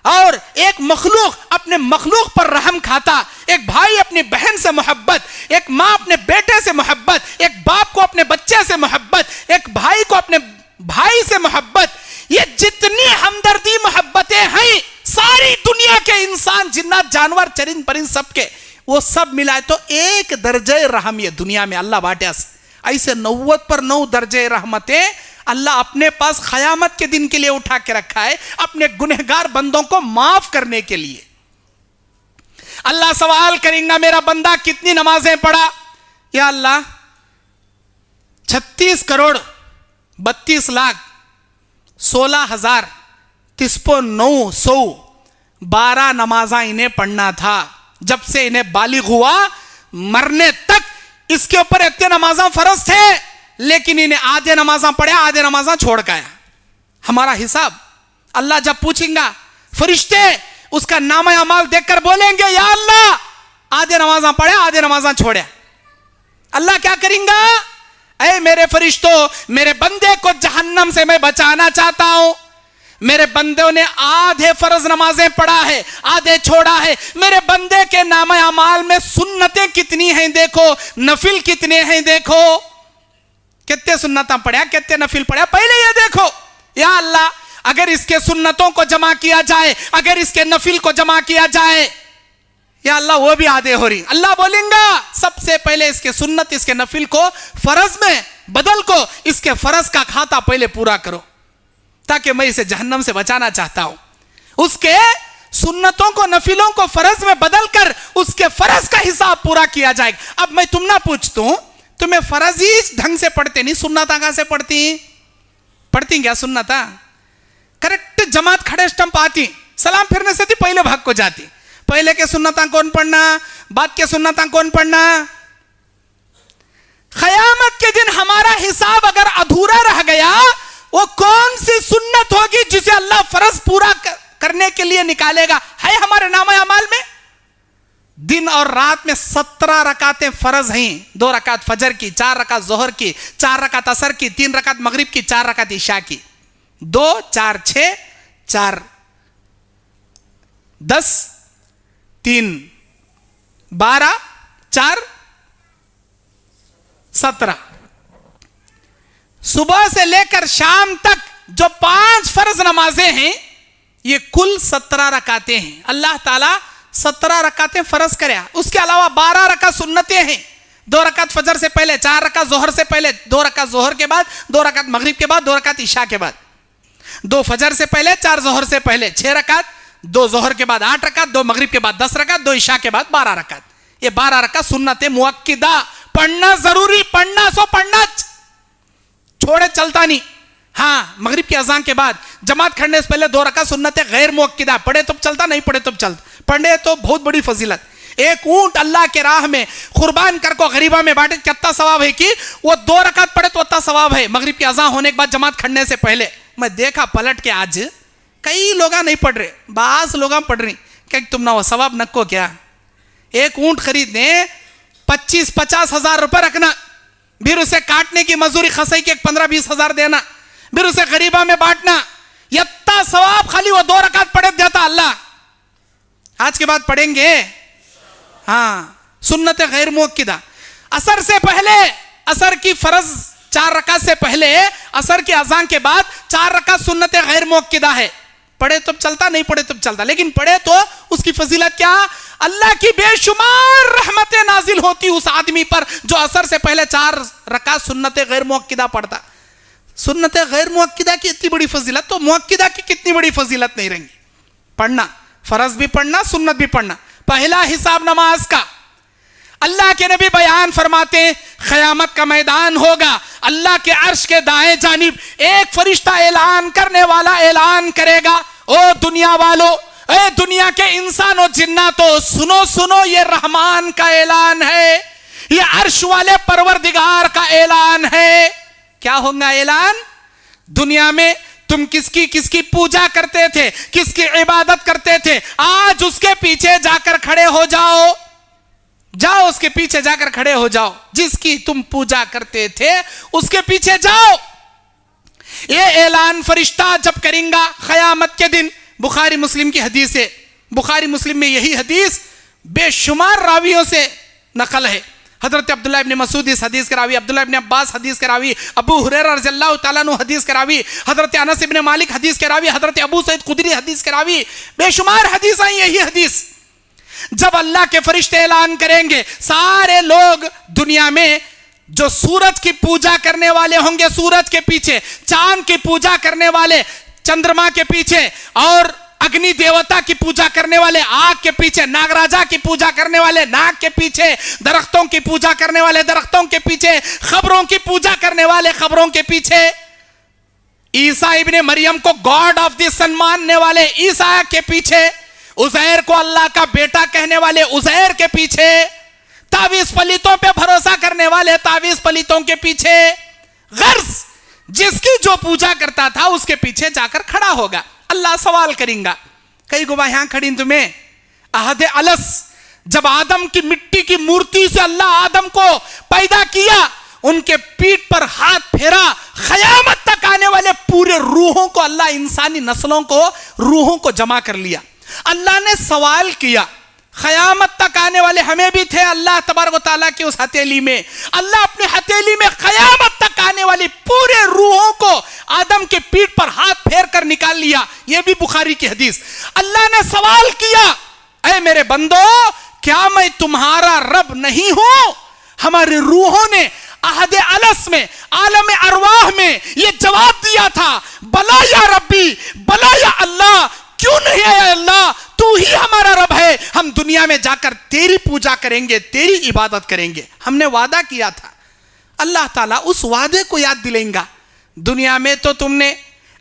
और एक मखलूक अपने मखलूक पर रहम खाता, एक भाई अपनी बहन से मोहब्बत, एक माँ अपने बेटे से मोहब्बत, एक बाप को अपने बच्चे से मोहब्बत, एक भाई को अपने भाई से मोहब्बत, ये जितनी हमदर्दी मोहब्बतें हैं सारी दुनिया के इंसान, जिन्नात, जानवर, चरिंद परिंद सबके, वो सब मिलाए तो एक दर्जे रहम ये दुनिया में अल्लाह बांटे। ऐसे 90 पर 9 दर्जे रहमतें अल्लाह अपने पास क़यामत के दिन के लिए उठा के रखा है, अपने गुनहगार बंदों को माफ करने के लिए। अल्लाह सवाल करेगा, मेरा बंदा कितनी नमाजें पढ़ा? या अल्लाह 36 करोड़ 32 लाख 16,912 नमाजा इन्हें पढ़ना था। जब से इन्हें बालिग हुआ मरने तक इसके ऊपर इतने नमाजा फर्ज थे, लेकिन इन्हें आधे नमाजा पढ़े, आधे नमाजा छोड़ गया। हमारा हिसाब अल्लाह जब पूछेगा, फरिश्ते उसका नाम अमाल देखकर बोलेंगे, या अल्लाह आधे नमाजा पढ़े, आधे नमाजा छोड़े। अल्लाह क्या करेंगे? ऐ मेरे फरिश्तों, मेरे बंदे को जहन्नम से मैं बचाना चाहता हूं। मेरे बंदों ने आधे फर्ज नमाजें पढ़ा है, आधे छोड़ा है। मेरे बंदे के नाम अमाल में सुन्नतें कितनी हैं देखो, नफिल कितने हैं देखो, कितने सुन्नता पढ़ा, कितने नफिल पढ़ा, पहले ये देखो। या अल्लाह अगर इसके सुन्नतों को जमा किया जाए, अगर इसके नफिल को जमा किया जाए, या अल्लाह वो भी आधे हो रही। अल्लाह बोलेंगा सबसे पहले इसके सुन्नत, इसके नफिल को फर्ज में बदल को, इसके फर्ज का खाता पहले पूरा करो, ताकि मैं इसे जहन्नम से बचाना चाहता हूं। उसके सुन्नतों को, नफिलों को फर्ज में बदल कर उसके फर्ज का हिसाब पूरा किया जाएगा। अब मैं तुम ना पूछता हूं, तुम्हें फर्ज ही ढंग से पढ़ते नहीं, सुन्नता कहां से पढ़ती क्या सुन्नता? करेक्ट जमात खड़े स्टंप आती, सलाम फिरने से थी पहले भाग को जाती। पहले के सुन्नता कौन पढ़ना, बाद के सुन्नता कौन पढ़ना? क़यामत के दिन हमारा हिसाब अगर अधूरा रह गया, वो कौन सी सुन्नत होगी जिसे अल्लाह फर्ज पूरा करने के लिए निकालेगा? है हमारे नामे अमाल में दिन और रात में 17 रकातें फर्ज हैं। 2 रकात फजर की, 4 रकात जोहर की, 4 रकात असर की, 3 रकात मगरिब की, 4 रकात इशा की। 2 4 6 4 10 3 12 4 17। सुबह से लेकर शाम तक जो 5 फर्ज नमाजें हैं, ये कुल 17 रकातें हैं। अल्लाह ताला 17 रकातें फर्ज कराया, उसके अलावा 12 रकात सुन्नतें हैं। 2 रकात फजर से पहले, 4 रकात जोहर से पहले, 2 रकात जोहर के बाद, 2 रकात मगरिब के बाद, 2 रकात इशा के बाद, 2 फजर से पहले, 4 जोहर से पहले 6 रकात, 2 जोहर के बाद 8 रकात, 2 मगरिब के बाद 10 रकात, 2 इशा के बाद 12 रकात। ये 12 रकात सुन्नत मुअक्किदा, पढ़ना जरूरी, पढ़ना सो पढ़ना, छोड़े चलता नहीं। हाँ, मगरिब की अजान के बाद जमात खड़ने से पहले 2 रकात सुन्नत गैर मुअक्किदा, पढ़े तो चलता, नहीं पढ़े तो चलता। पढ़े तो बहुत बड़ी फजीलत। एक ऊंट अल्लाह के राह में कुर्बान कर को गरीबा में बांटे, कितना सवाब है कि वो 2 रकात पढ़े तो उतना सवाब है। मगरिब की अजान होने के बाद जमात खड़ने से पहले मैं देखा पलट के, आज कई लोग नहीं पढ़ रहे, बास लोग पढ़ रही। क्या तुम ना वो सवाब नको क्या? एक ऊंट खरीदने 25-50 हजार रुपए रखना, फिर उसे काटने की मजदूरी खसई के 15-20 हजार देना, फिर उसे गरीबा में बांटना, इतना सवाब खाली वो 2 रकात पढ़े देता अल्लाह। आज के बाद पढ़ेंगे। हाँ, सुन्नत गैर मुअक्किदा। असर से पहले, असर की फर्ज 4 रकात से पहले, असर की अजान के बाद 4 रकात सुन्नत गैर मुअक्किदा है। पढ़े तो चलता, नहीं पढ़े तो चलता, लेकिन पढ़े तो उसकी फजीलत क्या? अल्लाह की बेशुमार रहमतें नाजिल होती उस आदमी पर जो असर से पहले 4 रकात सुन्नत गैर मुअक्किदा पढ़ता। सुन्नत गैर मुअक्किदा की इतनी बड़ी फजीलत, तो मुअक्किदा की कितनी बड़ी फजीलत नहीं रहेंगी? पढ़ना, फर्ज भी पढ़ना, सुन्नत भी पढ़ना। पहला हिसाब नमाज का। अल्लाह के नबी बयान फरमाते, क़यामत का मैदान होगा, अल्लाह के अर्श के दाएं जानिब एक फरिश्ता ऐलान करने वाला ऐलान करेगा, ओ दुनिया वालों, ए दुनिया के इंसानों जिन्नातों, सुनो सुनो, ये रहमान का ऐलान है, ये अर्श वाले परवरदिगार का ऐलान है। क्या होगा ऐलान? दुनिया में तुम किसकी किसकी पूजा करते थे, किसकी इबादत करते थे, आज उसके पीछे जाकर खड़े हो जाओ। जाओ उसके पीछे जाकर खड़े हो जाओ, जिसकी तुम पूजा करते थे उसके पीछे जाओ। ये ऐलान फरिश्ता जब करेंगा क़यामत के दिन। बुखारी मुस्लिम की हदीस है, बुखारी मुस्लिम में यही हदीस बेशुमार रावियों से नकल है। हजरत अब्दुल्लाह इब्न मसूद इस हदीस के रावी, अब्दुल्लाह इब्न अब्बास हदीस के रावी, अबू हुरैरा रज़ियल्लाहु ताला अन्हु हदीस के रावी, हजरत अनस इब्न मालिक हदीस के रावी, हजरत अबू सईद खुदरी हदीस के रावी, बेशुमार हदीस आई। यही हदीस जब अल्लाह के फरिश्ते ऐलान करेंगे, सारे लोग दुनिया में जो सूरज की पूजा करने वाले होंगे सूरज के पीछे, चांद की पूजा करने वाले चंद्रमा के पीछे, और अग्नि देवता की पूजा करने वाले आग के पीछे, नागराजा की पूजा करने वाले नाग के पीछे, दरख्तों की पूजा करने वाले दरख्तों के पीछे, खबरों की पूजा करने वाले खबरों के पीछे, ईसा इब्ने मरियम को गॉड ऑफ द सन मानने वाले ईसा के पीछे, उज़ैर को अल्लाह का बेटा कहने वाले उज़ैर के पीछे, तावीज़ पलीतों पे भरोसा करने वाले तावीज़ पलीतों के पीछे, गर्ज जिसकी जो पूजा करता था उसके पीछे जाकर खड़ा होगा। अल्लाह सवाल करेंगा, कई गवाहियां खड़ी तुम्हें, अहद अलस, जब आदम की मिट्टी की मूर्ति से अल्लाह आदम को पैदा किया, उनके पीठ पर हाथ फेरा, क़यामत तक आने वाले पूरे रूहों को, अल्लाह इंसानी नस्लों को, रूहों को जमा कर लिया। अल्लाह ने सवाल किया, क़यामत तक आने वाले हमें भी थे अल्लाह तबारक व तआला की उस हथेली में। अल्लाह अपनी हथेली में क़यामत तक आने वाली पूरे रूहों को आदम के पीठ पर हाथ फेर कर निकाल लिया। यह भी बुखारी की हदीस। अल्लाह ने सवाल किया, ऐ मेरे बंदो, क्या मैं तुम्हारा रब नहीं हूं? हमारी रूहों ने अहद अलस में, आलम अरवाह में यह जवाब दिया था, बला या रब्बी, बला या अल्लाह, क्यों नहीं है अल्लाह, तू ही हमारा रब है। हम दुनिया में जाकर तेरी पूजा करेंगे, तेरी इबादत करेंगे। हमने वादा किया था। अल्लाह ताला उस वादे को याद दिलाएगा। दुनिया में तो तुमने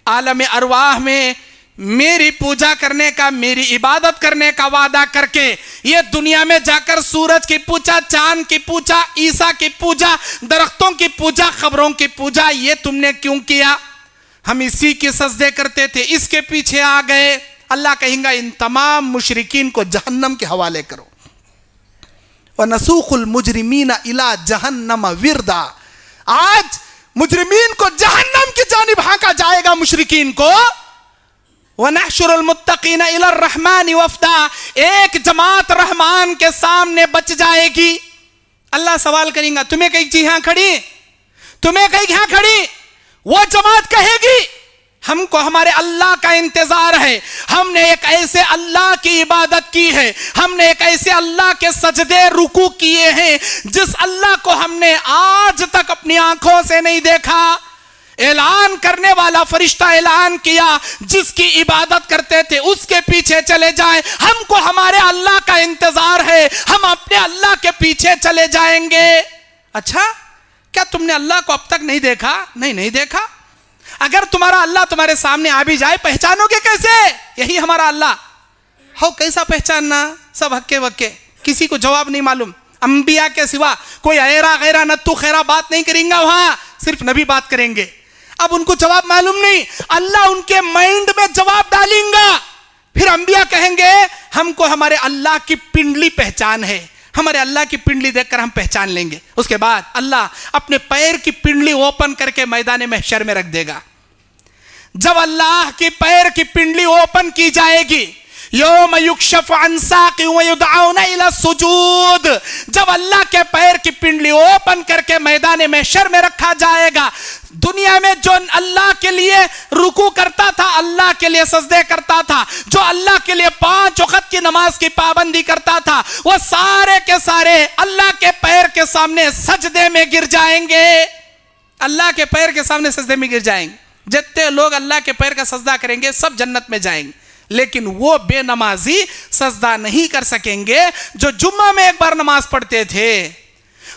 आलम अरवाह में मेरी पूजा करने का, मेरी इबादत करने का वादा करके ये दुनिया में जाकर सूरज की पूजा, चांद की पूजा, ईसा की पूजा, दरख्तों की पूजा, खबरों की पूजा, ये तुमने क्यों किया? हम इसी के सजदे करते थे, इसके पीछे आ गए। अल्लाह कहेगा इन तमाम मुशरिकीन को जहन्नम के हवाले करो। व नसूखुल मुजरिमीना इला जहन्नम विरदा। आज मुजरिमीन को जहन्नम की जानिब हांका जाएगा, मुशरिकीन को। व नहशुरुल मुत्तकीना इला रहमान वफदा। एक जमात रहमान के सामने बच जाएगी। अल्लाह सवाल करेगा, तुम्हें कहीं चीज यहां खड़ी, तुम्हें कहीं यहां खड़ी? वो जमात कहेगी, हमको हमारे अल्लाह का इंतजार है। हमने एक ऐसे अल्लाह की इबादत की है, हमने एक ऐसे अल्लाह के सजदे रुकू किए हैं जिस अल्लाह को हमने आज तक अपनी आंखों से नहीं देखा। ऐलान करने वाला फरिश्ता ऐलान किया, जिसकी इबादत करते थे उसके पीछे चले जाएं। हमको हमारे अल्लाह का इंतजार है, हम अपने अल्लाह के पीछे चले जाएंगे। अच्छा, क्या तुमने अल्लाह को अब तक नहीं देखा? नहीं देखा। अगर तुम्हारा अल्लाह तुम्हारे सामने आ भी जाए, पहचानोगे कैसे? यही हमारा अल्लाह हो, कैसा पहचानना? सब हक्के वक्के, किसी को जवाब नहीं मालूम। अंबिया के सिवा कोई ऐरा गैरा नत्तू खैरा बात नहीं करेंगे, वहां सिर्फ नबी बात करेंगे। अब उनको जवाब मालूम नहीं, अल्लाह उनके माइंड में जवाब डालेंगा। फिर अंबिया कहेंगे हमको हमारे अल्लाह की पिंडली पहचान है, हमारे अल्लाह की पिंडली देखकर हम पहचान लेंगे। उसके बाद अल्लाह अपने पैर की पिंडली ओपन करके मैदान महशर में रख देगा। जब अल्लाह की पैर की पिंडली ओपन की जाएगी, यौम युक्शफ अन साक़ि व युदऔना इला सुजूद, जब अल्लाह के पैर की पिंडली ओपन करके मैदान महशर में रखा जाएगा, दुनिया में जो अल्लाह के लिए रुकू करता था, अल्लाह के लिए सजदे करता था, जो अल्लाह के लिए 5 वक्त की नमाज की पाबंदी करता था, वो सारे के सारे अल्लाह के पैर के सामने सजदे में गिर जाएंगे। अल्लाह के पैर के सामने सजदे में गिर जाएंगे। जितने लोग अल्लाह के पैर का सजदा करेंगे सब जन्नत में जाएंगे, लेकिन वो बेनमाजी सजदा नहीं कर सकेंगे जो जुम्मा में एक बार नमाज पढ़ते थे।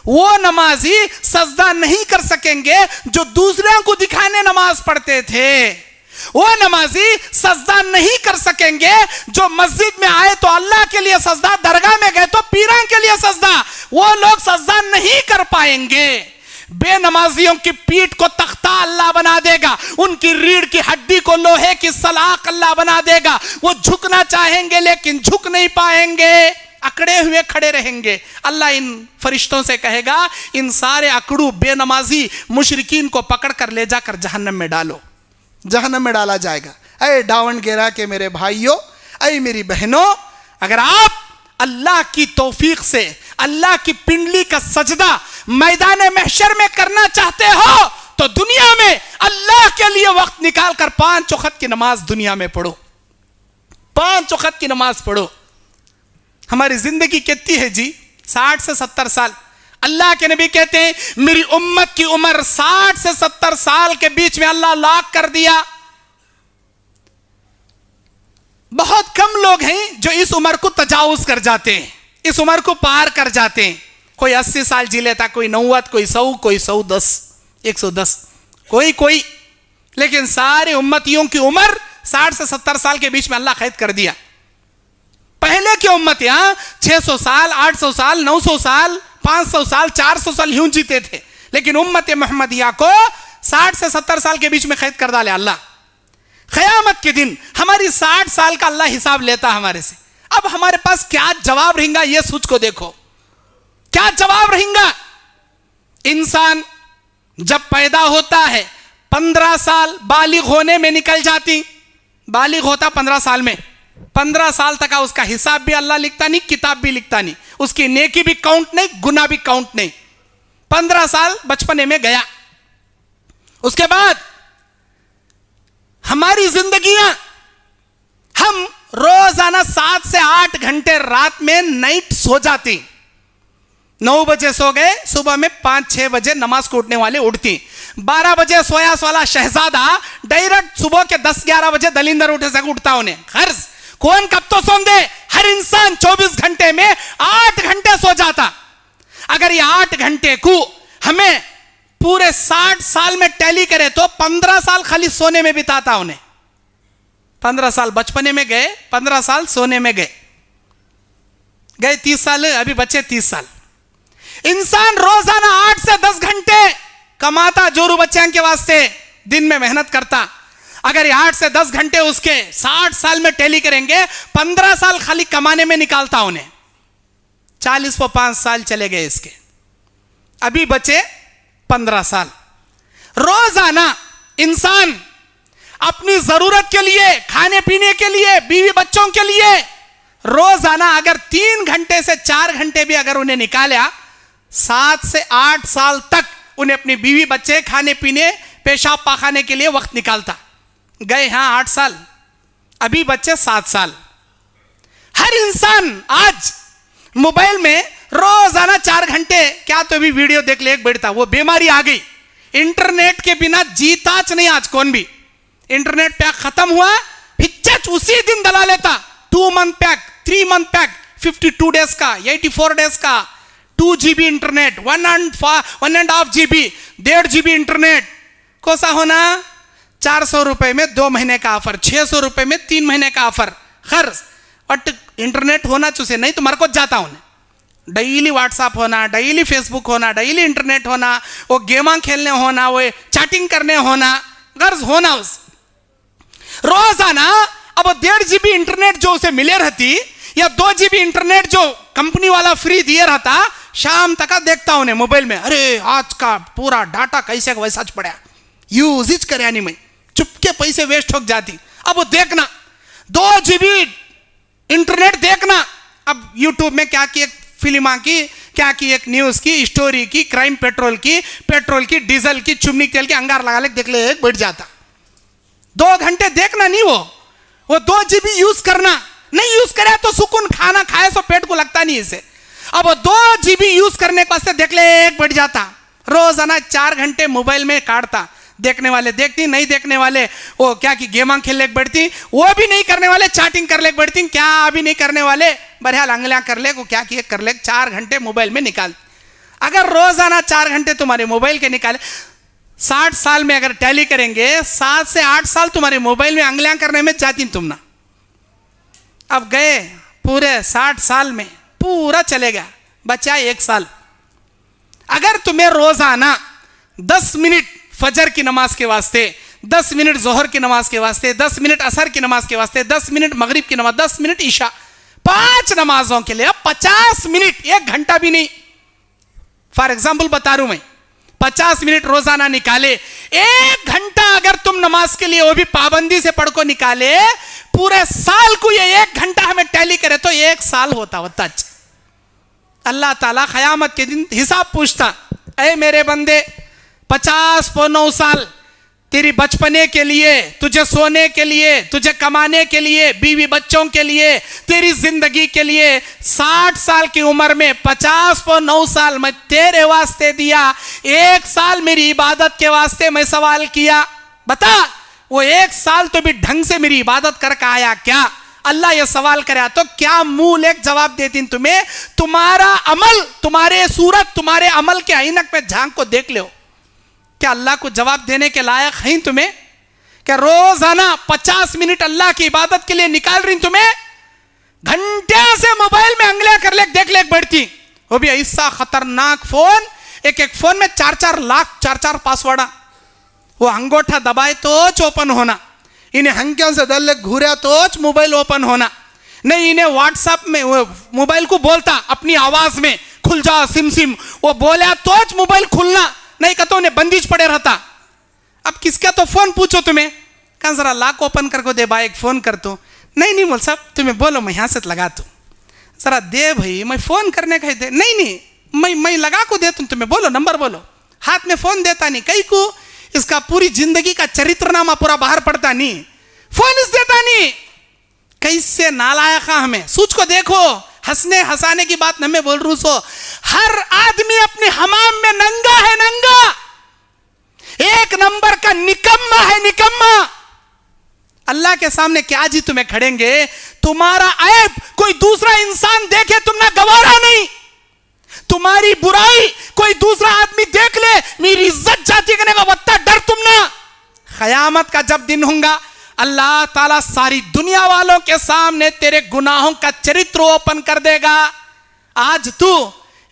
वो नमाजी सजदा नहीं कर सकेंगे जो दूसरों को दिखाने नमाज पढ़ते थे। वो नमाजी सजदा नहीं कर सकेंगे जो मस्जिद में आए तो अल्लाह के लिए सजदा, दरगाह में गए तो पीरा के लिए सजदा। वो लोग सजदा नहीं कर पाएंगे। बेनमाजियों की पीठ को तख्ता अल्लाह बना देगा, उनकी रीढ़ की हड्डी को लोहे की सलाख अल्लाह बना देगा। वो झुकना चाहेंगे लेकिन झुक नहीं पाएंगे, अकड़े हुए खड़े रहेंगे। अल्लाह इन फरिश्तों से कहेगा इन सारे अकड़ू बेनमाजी मुशरिकीन को पकड़ कर ले जाकर जहन्नम में डालो। जहन्नम में डाला जाएगा। अरे डावन गेरा के मेरे भाइयों, अरे मेरी बहनों, अगर आप अल्लाह की तौफीक से अल्लाह की पिंडली का सजदा मैदान महशर में करना चाहते हो तो दुनिया में अल्लाह के लिए वक्त निकाल कर 5 वक्त की नमाज दुनिया में पढ़ो। 5 वक्त की नमाज पढ़ो। हमारी जिंदगी कितनी है जी? 60 से 70 साल। अल्लाह के नबी कहते हैं मेरी उम्मत की उम्र 60 से 70 साल के बीच में अल्लाह लाक कर दिया। बहुत कम लोग हैं जो इस उम्र को तजावुज कर जाते हैं, इस उम्र को पार कर जाते हैं। कोई 80 साल जी लेता, कोई 90, कोई 100, कोई 110, 110, कोई। लेकिन सारे उम्मतियों की उम्र 60 से 70 साल के बीच में अल्लाह कैद कर दिया। पहले की उम्मत यहां 600 साल, 800 साल, 900 साल, 500 साल, 400 साल यूं जीते थे, लेकिन उम्मत मोहम्मदिया को 60 से 70 साल के बीच में कैद कर डाले अल्लाह। क़यामत के दिन हमारी 60 साल का अल्लाह हिसाब लेता हमारे से। अब हमारे पास क्या जवाब रहेगा, यह सोच को देखो, क्या जवाब रहेगा। इंसान जब पैदा होता है 15 साल बालिग होने में निकल जाती, बालिग होता 15 साल में, 15 साल तक उसका हिसाब भी अल्लाह लिखता नहीं, किताब भी लिखता नहीं, उसकी नेकी भी काउंट नहीं, गुनाह भी काउंट नहीं। 15 साल बचपने में गया। उसके बाद हमारी जिंदगियां, हम रोजाना 7 से 8 घंटे रात में नाइट सो जाती। 9 बजे सो गए, सुबह में 5-6 बजे नमाज को उठने वाले उठती। 12 बजे सोया वाला शहजादा डायरेक्ट सुबह के 10-11 बजे दलिंदर उठे से उठता उन्हें खर्च। कौन कब तो सो दे? हर इंसान 24 घंटे में 8 घंटे सो जाता। अगर ये 8 घंटे को हमें पूरे 60 साल में टैली करे तो 15 साल खाली सोने में बिताता उन्हें। 15 साल बचपने में गए, 15 साल सोने में गए 30 साल, अभी बचे 30 साल। इंसान रोजाना 8 से 10 घंटे कमाता जोरू बच्चों के वास्ते, दिन में मेहनत करता। अगर 8 से 10 घंटे उसके 60 साल में टैली करेंगे, 15 साल खाली कमाने में निकालता उन्हें। 40 को 5 साल चले गए इसके, अभी बचे 15 साल। रोजाना इंसान अपनी जरूरत के लिए, खाने पीने के लिए, बीवी बच्चों के लिए रोजाना अगर 3 घंटे से 4 घंटे भी अगर उन्हें निकाला, 7 से 8 साल तक उन्हें अपनी बीवी बच्चे, खाने पीने, पेशाब पाखाने के लिए वक्त निकालता। गए हाँ 8 साल, अभी बच्चे 7 साल। हर इंसान आज मोबाइल में रोजाना 4 घंटे क्या तो भी वीडियो देख ले एक बैठता। वो बीमारी आ गई। इंटरनेट के बिना जीताच नहीं आज कौन भी। इंटरनेट पैक खत्म हुआ, हिच्चच उसी दिन दला लेता। 2 month pack, 3 month pack, 52 days का, 84 डेज का, 2 GB internet, 1.5 GB, 1.5 GB internet. कोसा होना 400 रुपए में 2 महीने का ऑफर, 600 रुपए में 3 महीने का ऑफर खर्च। बट इंटरनेट होना चुसे नहीं तो मर को जाता हूं। डेली व्हाट्सएप होना, डेली फेसबुक होना, डेली इंटरनेट होना, वो गेम खेलने होना, वो चैटिंग करने होना, गर्ज होना उस रोजाना। अब 1.5 GB इंटरनेट जो उसे मिले रहती या 2 GB इंटरनेट जो कंपनी वाला फ्री दिए रहता, शाम तक देखता उन्हें मोबाइल में, अरे आज का पूरा डाटा कैसे वैसा पड़ा, यूज करे नहीं, मैं चुपके पैसे वेस्ट हो जाती। अब वो देखना 2 GB इंटरनेट देखना। अब यूट्यूब में क्या की, एक फिल्म की, क्या की, एक न्यूज की, स्टोरी की, क्राइम पेट्रोल की, डीजल की, चुमनी तेल की, अंगार लगा ले देख ले, एक बैठ जाता। 2 घंटे देखना नहीं, वो 2 GB यूज करना। नहीं यूज करे तो सुकून, खाना खाए सो पेट को लगता नहीं इसे। अब 2 GB यूज करने के वास्ते देख ले एक बैठ जाता। रोजाना 4 घंटे मोबाइल में काटता। देखने वाले देखती, नहीं देखने वाले वो क्या की गेम खेलने बैठती, वो भी नहीं करने वाले चैटिंग कर ले बैठती, क्या अभी नहीं करने वाले बरहाल अंगलियां कर ले को क्या किए कर ले। 4 घंटे मोबाइल में निकाल। अगर रोजाना 4 घंटे तुम्हारे मोबाइल के निकाले, 60 साल में अगर टैली करेंगे, 7 से 8 साल तुम्हारे मोबाइल में अंगलियां करने में जाती तुम ना। अब गए पूरे 60 साल में पूरा चले गया, बचा 1 साल। अगर तुम्हें रोजाना 10 मिनट फजर की नमाज के वास्ते, 10 मिनट जोहर की नमाज के वास्ते, 10 मिनट असर की नमाज के वास्ते, 10 मिनट मगरिब की नमाज, 10 मिनट ईशा, 5 नमाजों के लिए 50 मिनट, 1 घंटा भी नहीं, फॉर एग्जाम्पल बता रहा हूं मैं, 50 मिनट रोजाना निकाले। 1 घंटा अगर तुम नमाज के लिए वो भी पाबंदी से पढ़ को निकाले, पूरे साल को ये 1 घंटा हमें टैली करे तो 1 साल होता। अल्लाह ताला क़यामत के दिन हिसाब पूछता, ऐ मेरे बंदे 50-9 साल तेरी बचपने के लिए, तुझे सोने के लिए, तुझे कमाने के लिए, बीवी बच्चों के लिए, तेरी जिंदगी के लिए 60 साल की उम्र में 50-9 साल मैं तेरे वास्ते दिया, 1 साल मेरी इबादत के वास्ते मैं सवाल किया। बता वो 1 साल तो भी ढंग से मेरी इबादत करके आया क्या? अल्लाह ये सवाल करे तो क्या मुंह एक जवाब देती तुम्हें? तुम्हारा अमल, तुम्हारे सूरत, तुम्हारे अमल के ऐनक पे झांक को देख लो, क्या अल्लाह को जवाब देने के लायक हैं तुम्हें? क्या रोजाना 50 मिनट अल्लाह की इबादत के लिए निकाल रही तुम्हें? घंटे से मोबाइल में अंगलियां कर ले देख ले बढ़ती, वो भी ऐसा खतरनाक फोन, एक फोन में 4-4 लाख 4-4 पासवर्ड, वो अंगूठा दबाए तो ओपन होना, इन्हें हंक्यों से दल घूरा तो मोबाइल ओपन होना नहीं, इन्हें व्हाट्सएप में मोबाइल को बोलता अपनी आवाज में खुल जा सिम सिम, वो बोला तो मोबाइल खुलना नहीं कहते उन्हें बंदिश पड़े रहता। अब किसका तो फोन पूछो तुम्हें, कहा जरा लाक ओपन करके दे भाई, एक फोन कर तो नहीं नहीं मौल साहब तुम्हें बोलो मैं यहाँ से लगा दूँ, जरा दे भाई मैं फ़ोन करने का ही दे। नहीं नहीं मैं लगा को दे तुम्हें, बोलो नंबर बोलो। हाथ में फ़ोन देता नहीं, कई को इसका पूरी जिंदगी का चरित्रनामा पूरा बाहर पड़ता नहीं, फ़ोन इस देता नहीं। कैसे नालायक हमें, सूझ को देखो, हंसने हंसाने की बात हमें बोल रू सो। हर आदमी अपने हमाम में नंगा है, नंगा, एक नंबर का निकम्मा है, निकम्मा। अल्लाह के सामने क्या जी तुम्हें खड़ेंगे, तुम्हारा ऐब कोई दूसरा इंसान देखे तुमने गवारा नहीं, तुम्हारी बुराई कोई दूसरा आदमी देख ले मेरी इज्जत जाती करने का वत्ता डर तुम ना। क़यामत का जब दिन होगा अल्लाह ताला सारी दुनिया वालों के सामने तेरे गुनाहों का चरित्र ओपन कर देगा। आज तू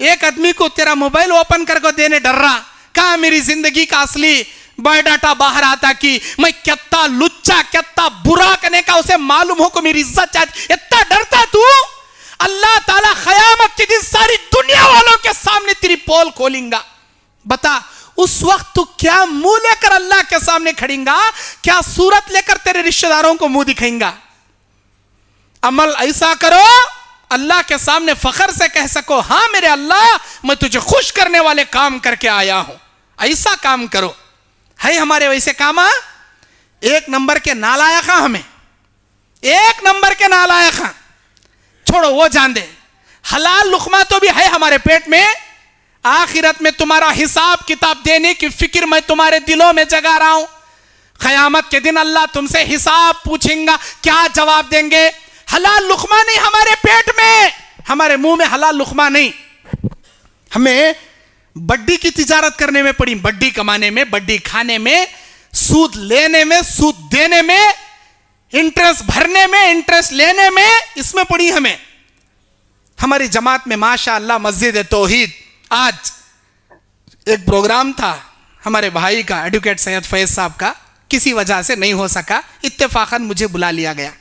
एक आदमी को तेरा मोबाइल ओपन करके देने डर रहा, कहा मेरी जिंदगी का असली बायोडाटा बाहर आता कि मैं कितना लुच्चा कितना बुरा करने का उसे मालूम हो को मेरी इज्जत चाहती, इतना डरता तू। अल्लाह ताला क़यामत के दिन सारी दुनिया वालों के सामने तेरी पोल खोलेगा। बता उस वक्त तू क्या मुंह लेकर अल्लाह के सामने खड़ेगा, क्या सूरत लेकर तेरे रिश्तेदारों को मुंह दिखाएगा। अमल ऐसा करो अल्लाह के सामने फखर से कह सको, हां मेरे अल्लाह मैं तुझे खुश करने वाले काम करके आया हूं। ऐसा काम करो। है हमारे वैसे काम, एक नंबर के नालायक हमें, एक नंबर के नालायक। छोड़ो वो जान दे, हलाल लुकमा तो भी है हमारे पेट में, आखिरत में तुम्हारा हिसाब किताब देने की फिक्र मैं तुम्हारे दिलों में जगा रहा हूं। क़यामत के दिन अल्लाह तुमसे हिसाब पूछेगा, क्या जवाब देंगे। हलाल लुकमा नहीं हमारे पेट में, हमारे मुंह में हलाल लुकमा नहीं। हमें बड्डी की तिजारत करने में पड़ी, बड्डी कमाने में, बड्डी खाने में, सूद लेने में, सूद देने में, इंटरेस्ट भरने में, इंटरेस्ट लेने में, इसमें पड़ी हमें। हमारी जमात में माशाअल्लाह मस्जिद तौहीद आज एक प्रोग्राम था हमारे भाई का, एडवोकेट सैयद फैज साहब का, किसी वजह से नहीं हो सका, इत्तेफाकन मुझे बुला लिया गया।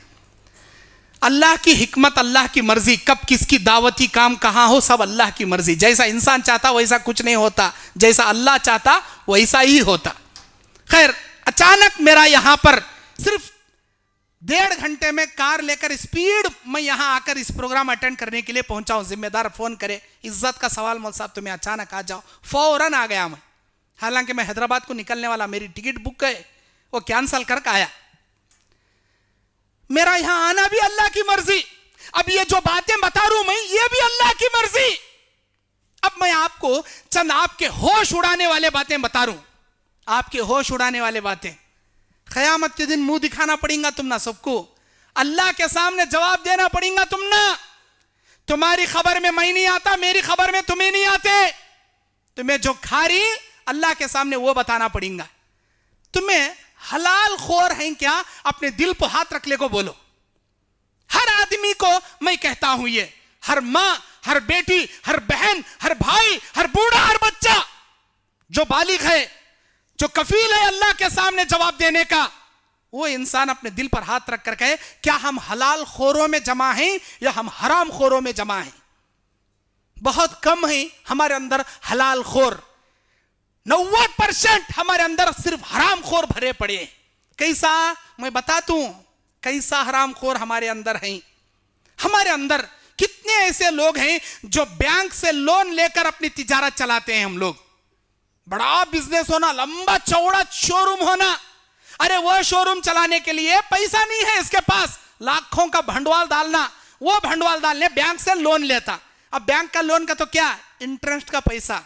अल्लाह की हिकमत, अल्लाह की मर्जी, कब किसकी दावती काम कहाँ हो सब अल्लाह की मर्जी। जैसा इंसान चाहता वैसा कुछ नहीं होता, जैसा अल्लाह चाहता वैसा ही होता। खैर अचानक मेरा यहाँ पर सिर्फ 1.5 घंटे में कार लेकर स्पीड मैं यहाँ आकर इस प्रोग्राम अटेंड करने के लिए पहुंचा हूँ। जिम्मेदार फोन करे, इज्जत का सवाल मौल साहब तुम्हें अचानक आ जाओ, फौरन आ गया मैं। हालांकि मैं हैदराबाद को निकलने वाला, मेरी टिकट बुक है वो कैंसल करके आया। मेरा यहां आना भी अल्लाह की मर्जी। अब ये जो बातें बता रहा हूं मैं, ये भी अल्लाह की मर्जी। अब मैं आपको चंद आपके होश उड़ाने वाले बातें बता रहा हूं, आपके होश उड़ाने वाले बातें। क़यामत के दिन मुंह दिखाना पड़ेगा तुम ना सबको, अल्लाह के सामने जवाब देना पड़ेगा तुम ना। तुम्हारी खबर में मैं नहीं आता, मेरी खबर में तुम्हें नहीं आते। तुम्हें जो खारी अल्लाह के सामने वो बताना पड़ेगा। तुम्हें हलाल खोर हैं क्या, अपने दिल पर हाथ रख ले को बोलो। हर आदमी को मैं कहता हूं, ये हर मां, हर बेटी, हर बहन, हर भाई, हर बूढ़ा, हर बच्चा जो बालिग है, जो कफील है अल्लाह के सामने जवाब देने का, वो इंसान अपने दिल पर हाथ रख कर कहे, क्या हम हलाल खोरों में जमा हैं या हम हराम खोरों में जमा हैं। बहुत कम है हमारे अंदर हलाल खोर, 90% हमारे अंदर सिर्फ हराम खोर भरे पड़े। कैसा मैं बताता हूं, कैसा हराम खोर हमारे अंदर है। हमारे अंदर कितने ऐसे लोग हैं जो बैंक से लोन लेकर अपनी तिजारत चलाते हैं। हम लोग, बड़ा बिजनेस होना, लंबा चौड़ा शोरूम होना, अरे वो शोरूम चलाने के लिए पैसा नहीं है इसके पास, लाखों का भंडवाल डालना, वो भंडवाल डालने बैंक से लोन लेता। अब बैंक का लोन का तो क्या, इंटरेस्ट का पैसा,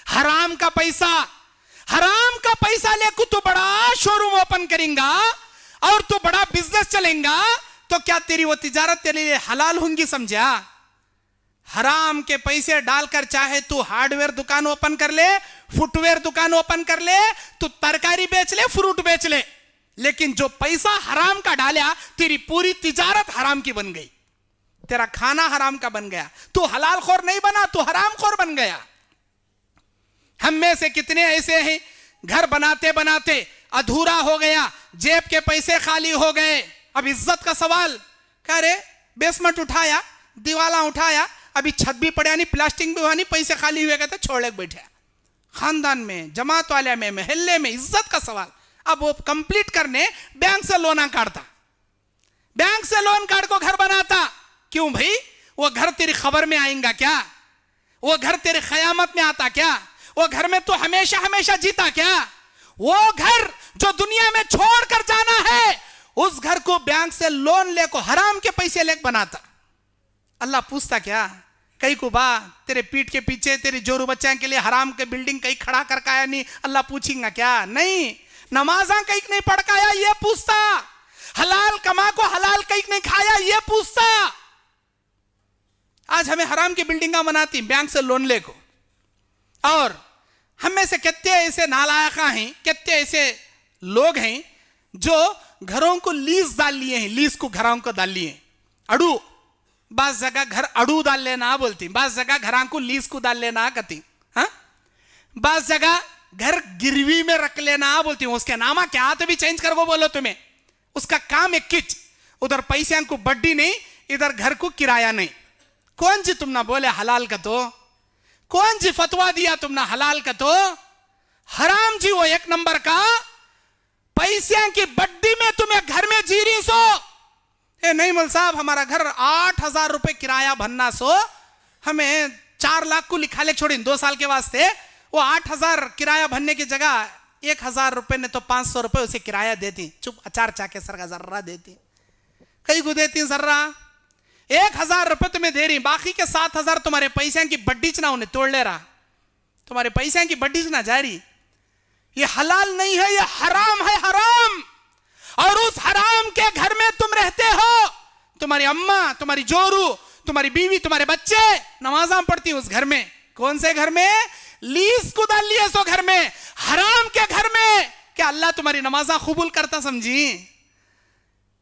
हराम का पैसा। हराम का पैसा लेकर तू बड़ा शोरूम ओपन करेगा और तू बड़ा बिजनेस चलेगा, तो क्या तेरी वो तिजारत तेरे लिए हलाल होंगी, समझा। हराम के पैसे डालकर चाहे तू हार्डवेयर दुकान ओपन कर ले, फुटवेयर दुकान ओपन कर ले, तू तरकारी बेच ले, फ्रूट बेच ले, लेकिन जो पैसा हराम का डाला तेरी पूरी तिजारत हराम की बन गई, तेरा खाना हराम का बन गया। तू हलाल खोर नहीं बना, तू हराम खोर बन गया। हम में से कितने ऐसे हैं, घर बनाते बनाते अधूरा हो गया, जेब के पैसे खाली हो गए। अब इज्जत का सवाल, कह रहे बेसमेंट उठाया, दीवाला उठाया, अभी छत भी पड़ा नहीं, प्लास्टिक भी हुआ नहीं, पैसे खाली हुए कहते छोड़ के बैठे। खानदान में, जमात वाले में, महल्ले में इज्जत का सवाल। अब वो कंप्लीट करने बैंक से लोना काटता, बैंक से लोन काट को घर बनाता। क्यों भाई? वो घर तेरी खबर में आएगा क्या? वो घर तेरे क़यामत में आता क्या? वो घर में तू हमेशा हमेशा जीता क्या? वो घर जो दुनिया में छोड़कर जाना है, उस घर को बैंक से लोन लेको हराम के पैसे लेकर बनाता। अल्लाह पूछता क्या? कई को बा तेरे पीठ के पीछे तेरे जोरू बच्चा के लिए हराम के बिल्डिंग कहीं खड़ा कर काया नहीं, अल्लाह पूछेगा क्या? नहीं। नमाजा कहीं नहीं पढ़ काया, ये पूछता। हलाल कमा को हलाल कहीं नहीं खाया, ये पूछता। आज हमें हराम की बिल्डिंगा बनाती बैंक से लोन लेको। और हम में से कितने ऐसे नालायक हैं, कितने ऐसे लोग हैं जो घरों को लीज डाल लिए हैं, लीज को घरों को डाल लिए। अड़ू बास जगह घर अड़ू डाल लेना बोलती, बास जगह घरां को लीज को डाल लेना कहती। हाँ, बास जगह घर गिरवी में रख लेना बोलती हूं। उसके नामा क्या तो भी चेंज कर को बोलो तुम्हें। उसका काम एक किच, उधर पैसे को बड्डी नहीं, इधर घर को किराया नहीं। कौन जी तुम ना बोले हलाल का? तो कौन जी फतवा दिया तुम ना हलाल का? तो हराम जी वो एक नंबर का। पैसे की बड्डी में तुम्हें घर में जी रही सो। ए नहीं मल साहब, हमारा घर 8,000 रुपए किराया भरना सो, हमें 4 लाख को लिखा ले छोड़ी 2 साल के वास्ते। वो 8,000 किराया भरने की जगह 1,000 रुपए ने तो 500 रुपए उसे किराया देती। चुप अचार चाके सर का जर्रा देती, कई को देती जर्रा। 1,000 रुपए तुम्हें दे रही, बाकी के 7,000 तुम्हारे पैसे की बड्डी ना उन्हें तोड़ ले रहा, तुम्हारे पैसे की बड्डी ना जा रही। ये हलाल नहीं है, ये हराम है, हराम। और उस हराम के घर में तुम रहते हो। तुम्हारी अम्मा, तुम्हारी जोरू, तुम्हारी बीवी, तुम्हारे बच्चे नमाज़ पढ़ती उस घर में। कौन से घर में? लीज को डाल लिए सो घर में, हराम के घर में। क्या अल्लाह तुम्हारी नमाज़ कबूल करता समझी?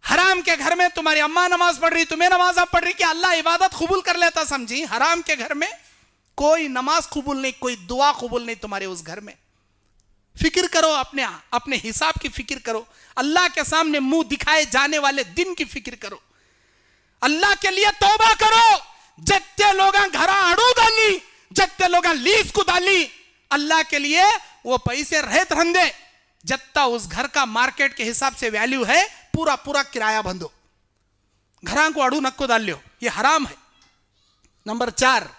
हराम के घर में तुम्हारी अम्मा नमाज पढ़ रही, तुम्हें नमाज पढ़ रही, क्या अल्लाह इबादत कबूल कर लेता समझी? हराम के घर में कोई नमाज कबूल नहीं, कोई दुआ कबूल नहीं तुम्हारे उस घर में। फिक्र करो, अपने हिसाब की फिक्र करो। अल्लाह के सामने मुंह दिखाए जाने वाले दिन की फिक्र करो। अल्लाह के लिए तौबा करो। जत्ते लोग घर आड़ू डाली, जत्ते लोग लीज को डाली, अल्लाह के लिए वो पैसे रहत रंदे। जत्ता उस घर का मार्केट के हिसाब से वैल्यू है, पूरा पूरा किराया बंदो, घरां को अड़ू नक्को डाल लो, ये हराम है। नंबर 4,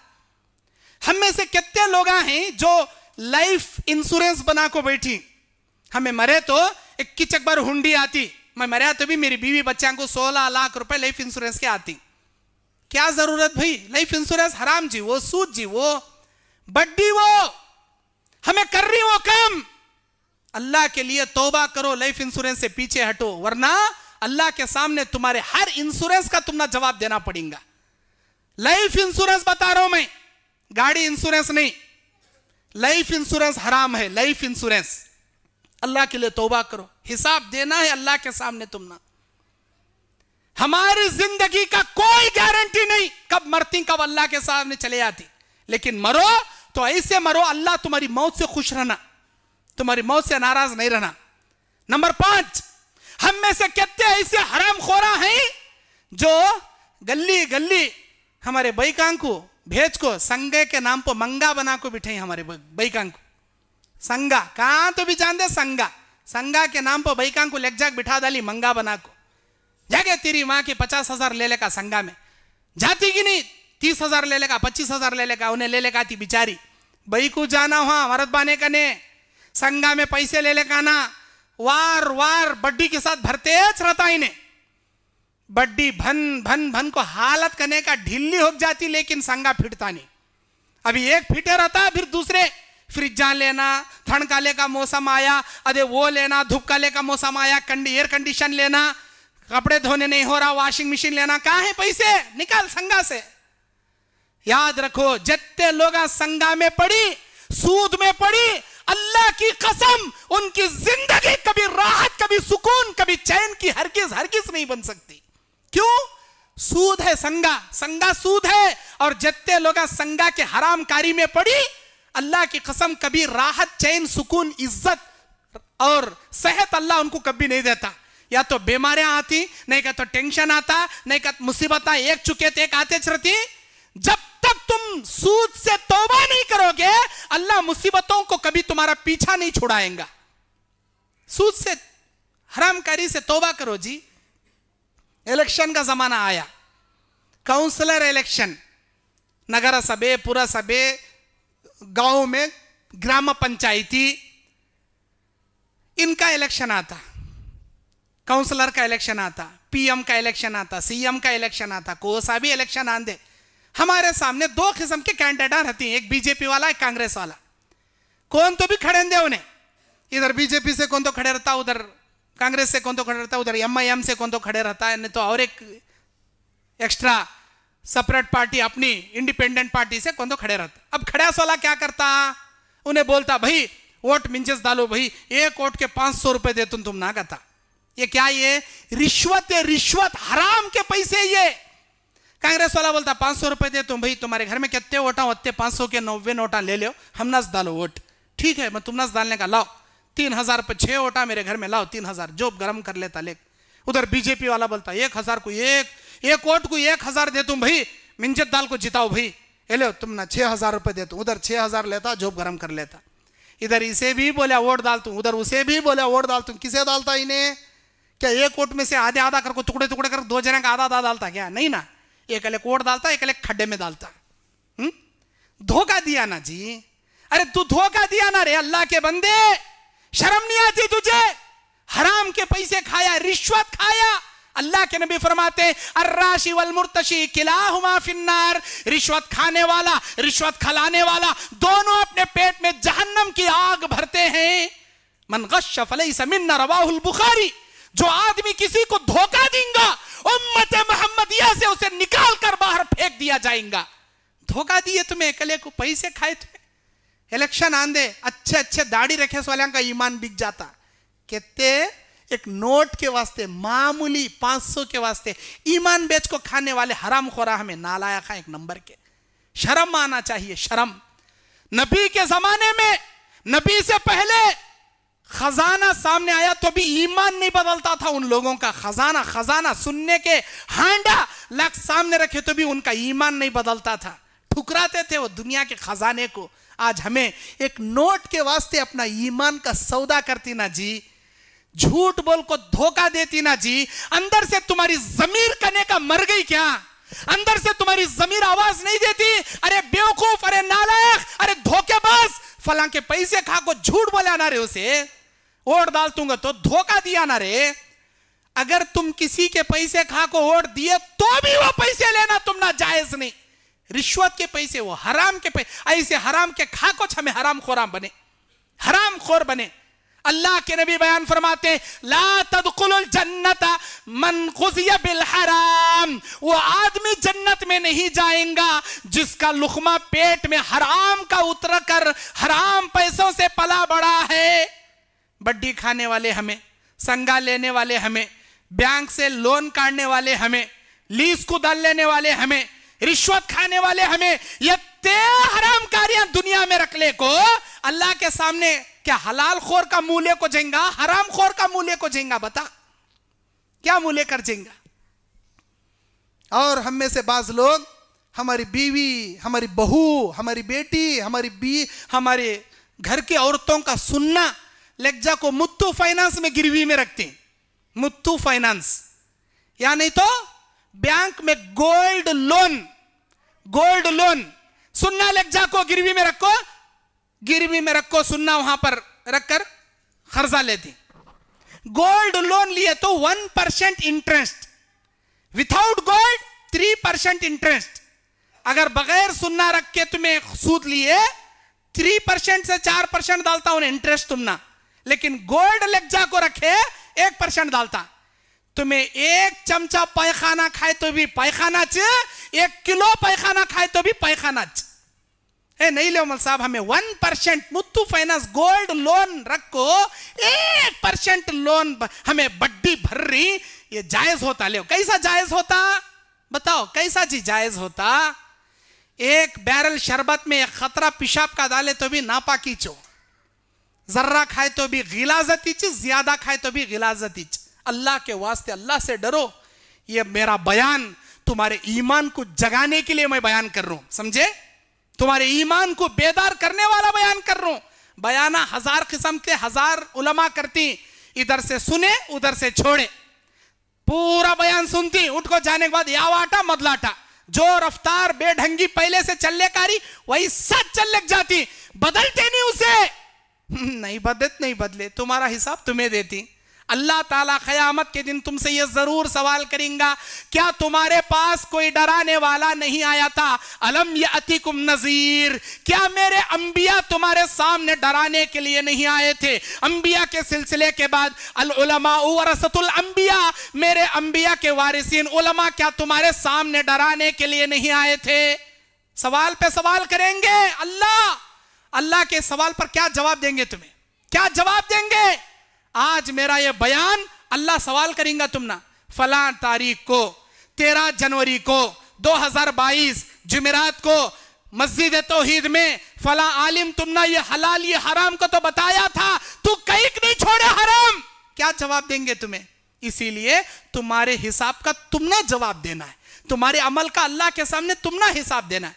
हम में से कितने लोग हैं जो लाइफ इंश्योरेंस बना को बैठी। हमें मरे तो 21 बार हुंडी आती, मैं मरा तो भी मेरी बीवी बच्चा को 16 लाख रुपए लाइफ इंश्योरेंस के आती। क्या जरूरत भाई? लाइफ इंश्योरेंस हराम जी, वो सूद जी, वो बड्डी, वो हमें कर रही वो काम। अल्लाह के लिए तौबा करो, लाइफ इंश्योरेंस से पीछे हटो, वरना अल्लाह के सामने तुम्हारे हर इंश्योरेंस का तुमने जवाब देना पड़ेगा। लाइफ इंश्योरेंस बता रहा हूं मैं, गाड़ी इंश्योरेंस नहीं। लाइफ इंश्योरेंस हराम है। लाइफ इंश्योरेंस, अल्लाह के लिए तौबा करो, हिसाब देना है अल्लाह के सामने तुमने। हमारी जिंदगी का कोई गारंटी नहीं कब मरती, कब अल्लाह के सामने चले जाती। लेकिन मरो तो ऐसे मरो अल्लाह तुम्हारी मौत से खुश रहना, तुम्हारी मौत से नाराज नहीं रहना। नंबर 5, हम में से कितने ऐसे हराम खोरा हैं जो गली गली हमारे बैकां को भेज को संगे के नाम पर मंगा बना को बिठाई। हमारे बैकां को संगा कहां तो भी जानते, संगा के नाम पर बैकां को लेक जाक बिठा डाली मंगा बना को। जाके तेरी माँ की 50,000 ले लेगा संगा में, जाती की नहीं 30,000 ले लेगा, 25,000 ले लेगा, उन्हें ले लेगा थी बिचारी। बई को जाना हुआ मरद बाने का ने संगा में पैसे ले लेगा ना, वार वार बड्डी के साथ भरते रहता इन्हें। बड्डी भन भन भन को हालत करने का ढीली हो जाती, लेकिन संगा फिटता नहीं। अभी एक फिटे रहता, फिर दूसरे फ्रिजा लेना, ठंडकाले का मौसम आया, अरे वो लेना, धूप काले का मौसम आया, एयर कंडीशन लेना, कपड़े धोने नहीं हो रहा, वॉशिंग मशीन लेना। कहां है पैसे? निकाल संगा से। याद रखो, जितने लोग संगा में पड़ी, सूद में पड़ी, अल्लाह की कसम उनकी जिंदगी कभी राहत, कभी सुकून, कभी चैन की हरगिज नहीं बन सकती। क्यों? सूद है संगा, संगा सूद है। और जितने लोग संगा के हराम कारी में पड़ी, अल्लाह की कसम कभी राहत, चैन, सुकून, इज्जत और सेहत अल्लाह उनको कभी नहीं देता। या तो बीमारियां आती, नहीं का तो टेंशन आता, नहीं का मुसीबत एक चुके थे एक आते रहती। जब तक तुम सूद से तौबा नहीं करोगे, अल्लाह मुसीबतों को कभी तुम्हारा पीछा नहीं छुड़ाएगा। सूद से, हरामकारी से तौबा करो जी। इलेक्शन का जमाना आया, काउंसलर इलेक्शन, नगर सभे, पुरसभे, गांव में ग्राम पंचायती, इनका इलेक्शन आता, काउंसलर का इलेक्शन आता, पीएम का इलेक्शन आता, सीएम का इलेक्शन आता, कोई सा भी इलेक्शन आंदे, हमारे सामने दो किस्म के कैंडिडेट रहती हैं, एक बीजेपी वाला, एक कांग्रेस वाला। कौन तो भी खड़े दे उन्हें, इधर बीजेपी से कौन तो खड़े रहता, उधर कांग्रेस से कौन तो खड़े रहता, उधर एमआईएम से कौन तो खड़े रहता है, नहीं तो और एक एक्स्ट्रा सेपरेट पार्टी अपनी इंडिपेंडेंट पार्टी से कौन तो खड़े रहता। अब खड़ास वाला क्या करता, उन्हें बोलता भाई वोट मिंचेस डालो भाई, एक वोट के 500 रुपए दे तुम ना कहता। ये क्या, ये रिश्वत है, रिश्वत, हराम के पैसे। ये कांग्रेस वाला बोलता 500 रुपए दे तुम भाई, तुम्हारे घर में कितने वोटा होते, 500 के 90 नोटा ले लो, हम नस डालो वोट, ठीक है मैं तुम नस डालने का लाओ, 3000 पे 6 वोटा मेरे घर में लाओ, 3000 जोब गरम कर लेता ले। उधर बीजेपी वाला बोलता 1000 को एक वोट को 1000 दे तुम भाई, मिंजत दाल को जिताओ भाई, ये लो तुम ना 6000 रुपए दे तुम, उधर 6000 लेता, जोब गरम कर लेता। इधर इसे भी बोला वोट डाल तुम, उधर उसे भी बोला वोट डाल तुम। किसे डालता इन्हें, क्या एक वोट में से आधे आधा करके टुकड़े टुकड़े कर 2 जने का आधा आधा डालता क्या, नहीं ना, एक अलग वोट डालता, एक अलग खड्डे में डालता। धोखा दिया ना जी, अरे तू धोखा दिया ना रे, अल्लाह के बंदे शर्म नहीं आती तुझे, हराम के पैसे खाया, रिश्वत खाया। अल्लाह के नबी फरमाते अर्राशी वल मुर्तशी किलाहुमा फिन्नार, रिश्वत खाने वाला, रिश्वत खिलाने वाला, दोनों अपने पेट में जहन्नम की आग भरते हैं। मन गश्श फलैसा मिन्ना, रवाहुल बुखारी। जो आदमी किसी को धोखा देगा, उम्मत मोहम्मदिया से उसे निकाल कर बाहर फेंक दिया जाएगा। धोखा दिए तुम्हें, कले को पैसे खाए तुम्हें, इलेक्शन आंदे, अच्छे अच्छे दाढ़ी रखे सोलिया का ईमान बिक जाता। कहते एक नोट के वास्ते, मामूली 500 के वास्ते ईमान बेच को खाने वाले हराम खोरा हमें नालायक है एक नंबर के। शर्म आना चाहिए, शर्म। नबी के जमाने में, नबी से पहले खजाना सामने आया तो भी ईमान नहीं बदलता था उन लोगों का। खजाना खजाना सुनने के हांडा लाख सामने रखे तो भी उनका ईमान नहीं बदलता था, ठुकराते थे वो दुनिया के खजाने को। आज हमें एक नोट के वास्ते अपना ईमान का सौदा करती ना जी, झूठ बोल को धोखा देती ना जी। अंदर से तुम्हारी जमीर करने का मर गई क्या, अंदर से तुम्हारी जमीर आवाज नहीं देती, अरे बेवकूफ, अरे नालायक, अरे धोखेबाज, फलां के पैसे खा को झूठ बोला ना रे, उसे वोट डाल दूंगा तो धोखा दिया ना रे। अगर तुम किसी के पैसे खा को वोट दिए तो भी वो पैसे लेना तुम ना जायज नहीं। रिश्वत के पैसे, वो हराम के पैसे, ऐसे हराम के खा को हमें हराम खोरा बने, हराम खोर बने। अल्लाह के नबी बयान फरमाते ला तदखुलुल जन्नता मन गुज़िया बिल हराम, वो आदमी जन्नत में नहीं जाएगा जिसका लुकमा पेट में हराम का उतर कर हराम पैसों से पला बड़ा है। बड्डी खाने वाले हमें, संगा लेने वाले हमें, बैंक से लोन काटने वाले हमें, लीज को दल लेने वाले हमें, रिश्वत खाने वाले हमें, ये हराम कारियां दुनिया में रख ले को अल्लाह के सामने क्या हलाल खोर का मूल्य को जेंगा, हराम खोर का मूल्य को जेंगा, बता क्या मूल्य कर जेंगा। और हम में से बाज लोग हमारी बीवी, हमारी बहू, हमारी बेटी, हमारे घर की औरतों का सुनना लेक्जा को मुत्तू फाइनेंस में गिरवी में रखते हैं, मुत्तू फाइनेंस, या नहीं तो बैंक में गोल्ड लोन सुनना लेक्जा को गिरवी में रखो, सुनना वहां पर रखकर कर्जा लेते। गोल्ड लोन लिए तो 1% इंटरेस्ट, विथआउट गोल्ड 3% इंटरेस्ट। अगर बगैर सुनना रख के तुम्हें सूद लिए 3% से 4% डालता उन्हें इंटरेस्ट तुमना, लेकिन गोल्ड लेक्जा को रखे 1% डालता। तुम्हें 1 चमचा पैखाना खाए तो भी पैखाना च, 1 किलो पैखाना खाए तो भी पैखाना च। नहीं ले उमर साहब, हमें 1% मुत्तू फाइनेंस गोल्ड लोन रखो, 1% लोन हमें बड्डी भर रही, ये जायज होता? ले कैसा जायज होता बताओ, कैसा जी जायज होता? 1 बैरल शरबत में 1 खतरा पेशाब का डाले तो भी नापाकी चो, जर्रा खाए तो भी गिलाजती च, ज्यादा खाए तो भी गिलाजती च। अल्लाह के वास्ते अल्लाह से डरो। ये मेरा बयान तुम्हारे ईमान को जगाने के लिए मैं बयान कर रहा हूं, समझे? तुम्हारे ईमान को बेदार करने वाला बयान कर रहा हूं। बयाना 1000 किस्म के 1000 उलमा करती, इधर से सुने उधर से छोड़े। पूरा बयान सुनती, उठ को जाने के बाद यावाटा मदलाटा, जो रफ्तार बेढंगी पहले से चलने कारी वही सच चल लग जाती, बदलते नहीं उसे। नहीं बदले, तुम्हारा हिसाब तुम्हें देती। अल्लाह ताला क़यामत के दिन तुमसे ये जरूर सवाल करेगा, क्या तुम्हारे पास कोई डराने वाला नहीं आया था? अलम यअतिकुम नज़ीर, क्या मेरे अंबिया तुम्हारे सामने डराने के लिए नहीं आए थे? अंबिया के सिलसिले के बाद अल उलमा वरसतुल अंबिया, मेरे अंबिया के वारिसीन उलमा क्या तुम्हारे सामने डराने के लिए नहीं आए थे? सवाल पे सवाल करेंगे। अल्लाह के सवाल पर क्या जवाब देंगे? तुम्हें क्या जवाब देंगे? आज मेरा ये बयान अल्लाह सवाल करेंगे तुम ना, फला तारीख को 13 जनवरी को 2022 जुमेरात को मस्जिद तौहीद में फला आलिम तुम ना ये हलाल ये हराम को तो बताया था, तू कहीं नहीं छोड़े हराम। क्या जवाब देंगे तुम्हें? इसीलिए तुम्हारे हिसाब का तुम ना जवाब देना है, तुम्हारे अमल का अल्लाह के सामने तुम ना हिसाब देना है।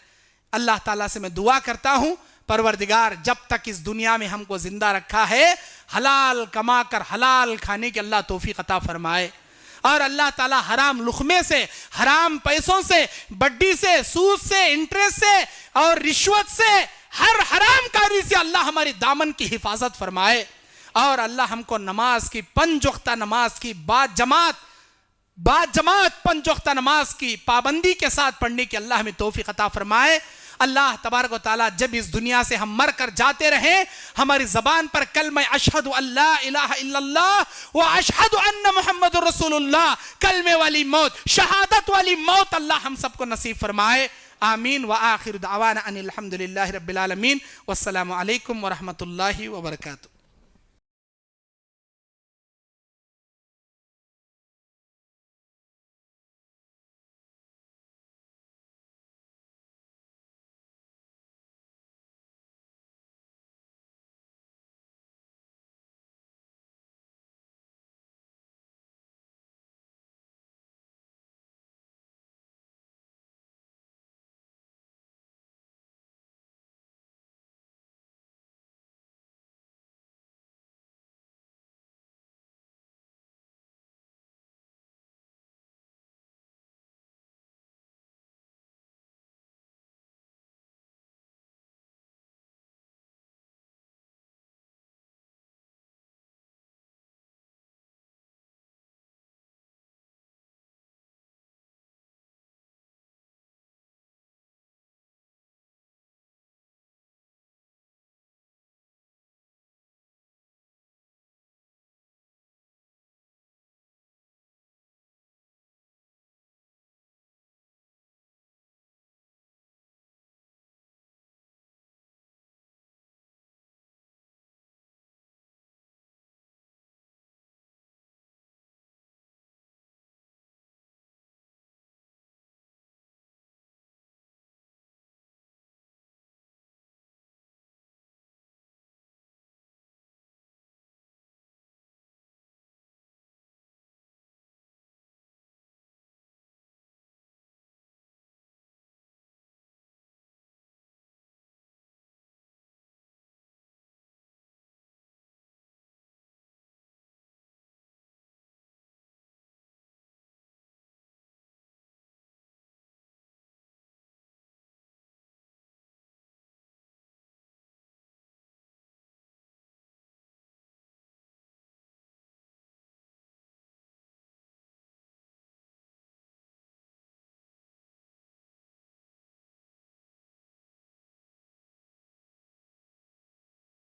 अल्लाह ताला से मैं दुआ करता हूं, परवरदिगार जब तक इस दुनिया में हमको जिंदा रखा है, हलाल कमा कर हलाल खाने की अल्लाह तौफीक अता फरमाए, और अल्लाह ताला हराम लुक़मे से, हराम पैसों से, बड्डी से, सूद से, इंटरेस्ट से और रिश्वत से, हर हराम कारी से अल्लाह हमारी दामन की हिफाजत फरमाए, और अल्लाह हमको नमाज की 5 वक्ता नमाज की बाजमात 5 वक्ता नमाज की पाबंदी के साथ पढ़ने की अल्लाह हमें तौफीक अता फरमाए। अल्लाह तबारक व तआला जब इस दुनिया से हम मर कर जाते रहे, हमारी ज़बान पर कलमा अशहदु अल्ला इलाहा इल्लल्लाह व अशहदु अन्ना मुहम्मदुर रसूलुल्लाह, कलमे वाली मौत, शहादत वाली मौत अल्लाह हम सबको नसीब फरमाए। आमीन। व आखिर दावाना अनिल हम्दुलिल्लाहि रब्बिल आलमीन। वस्सलामु अलैकुम व रहमतुल्लाहि व बरकातुहू।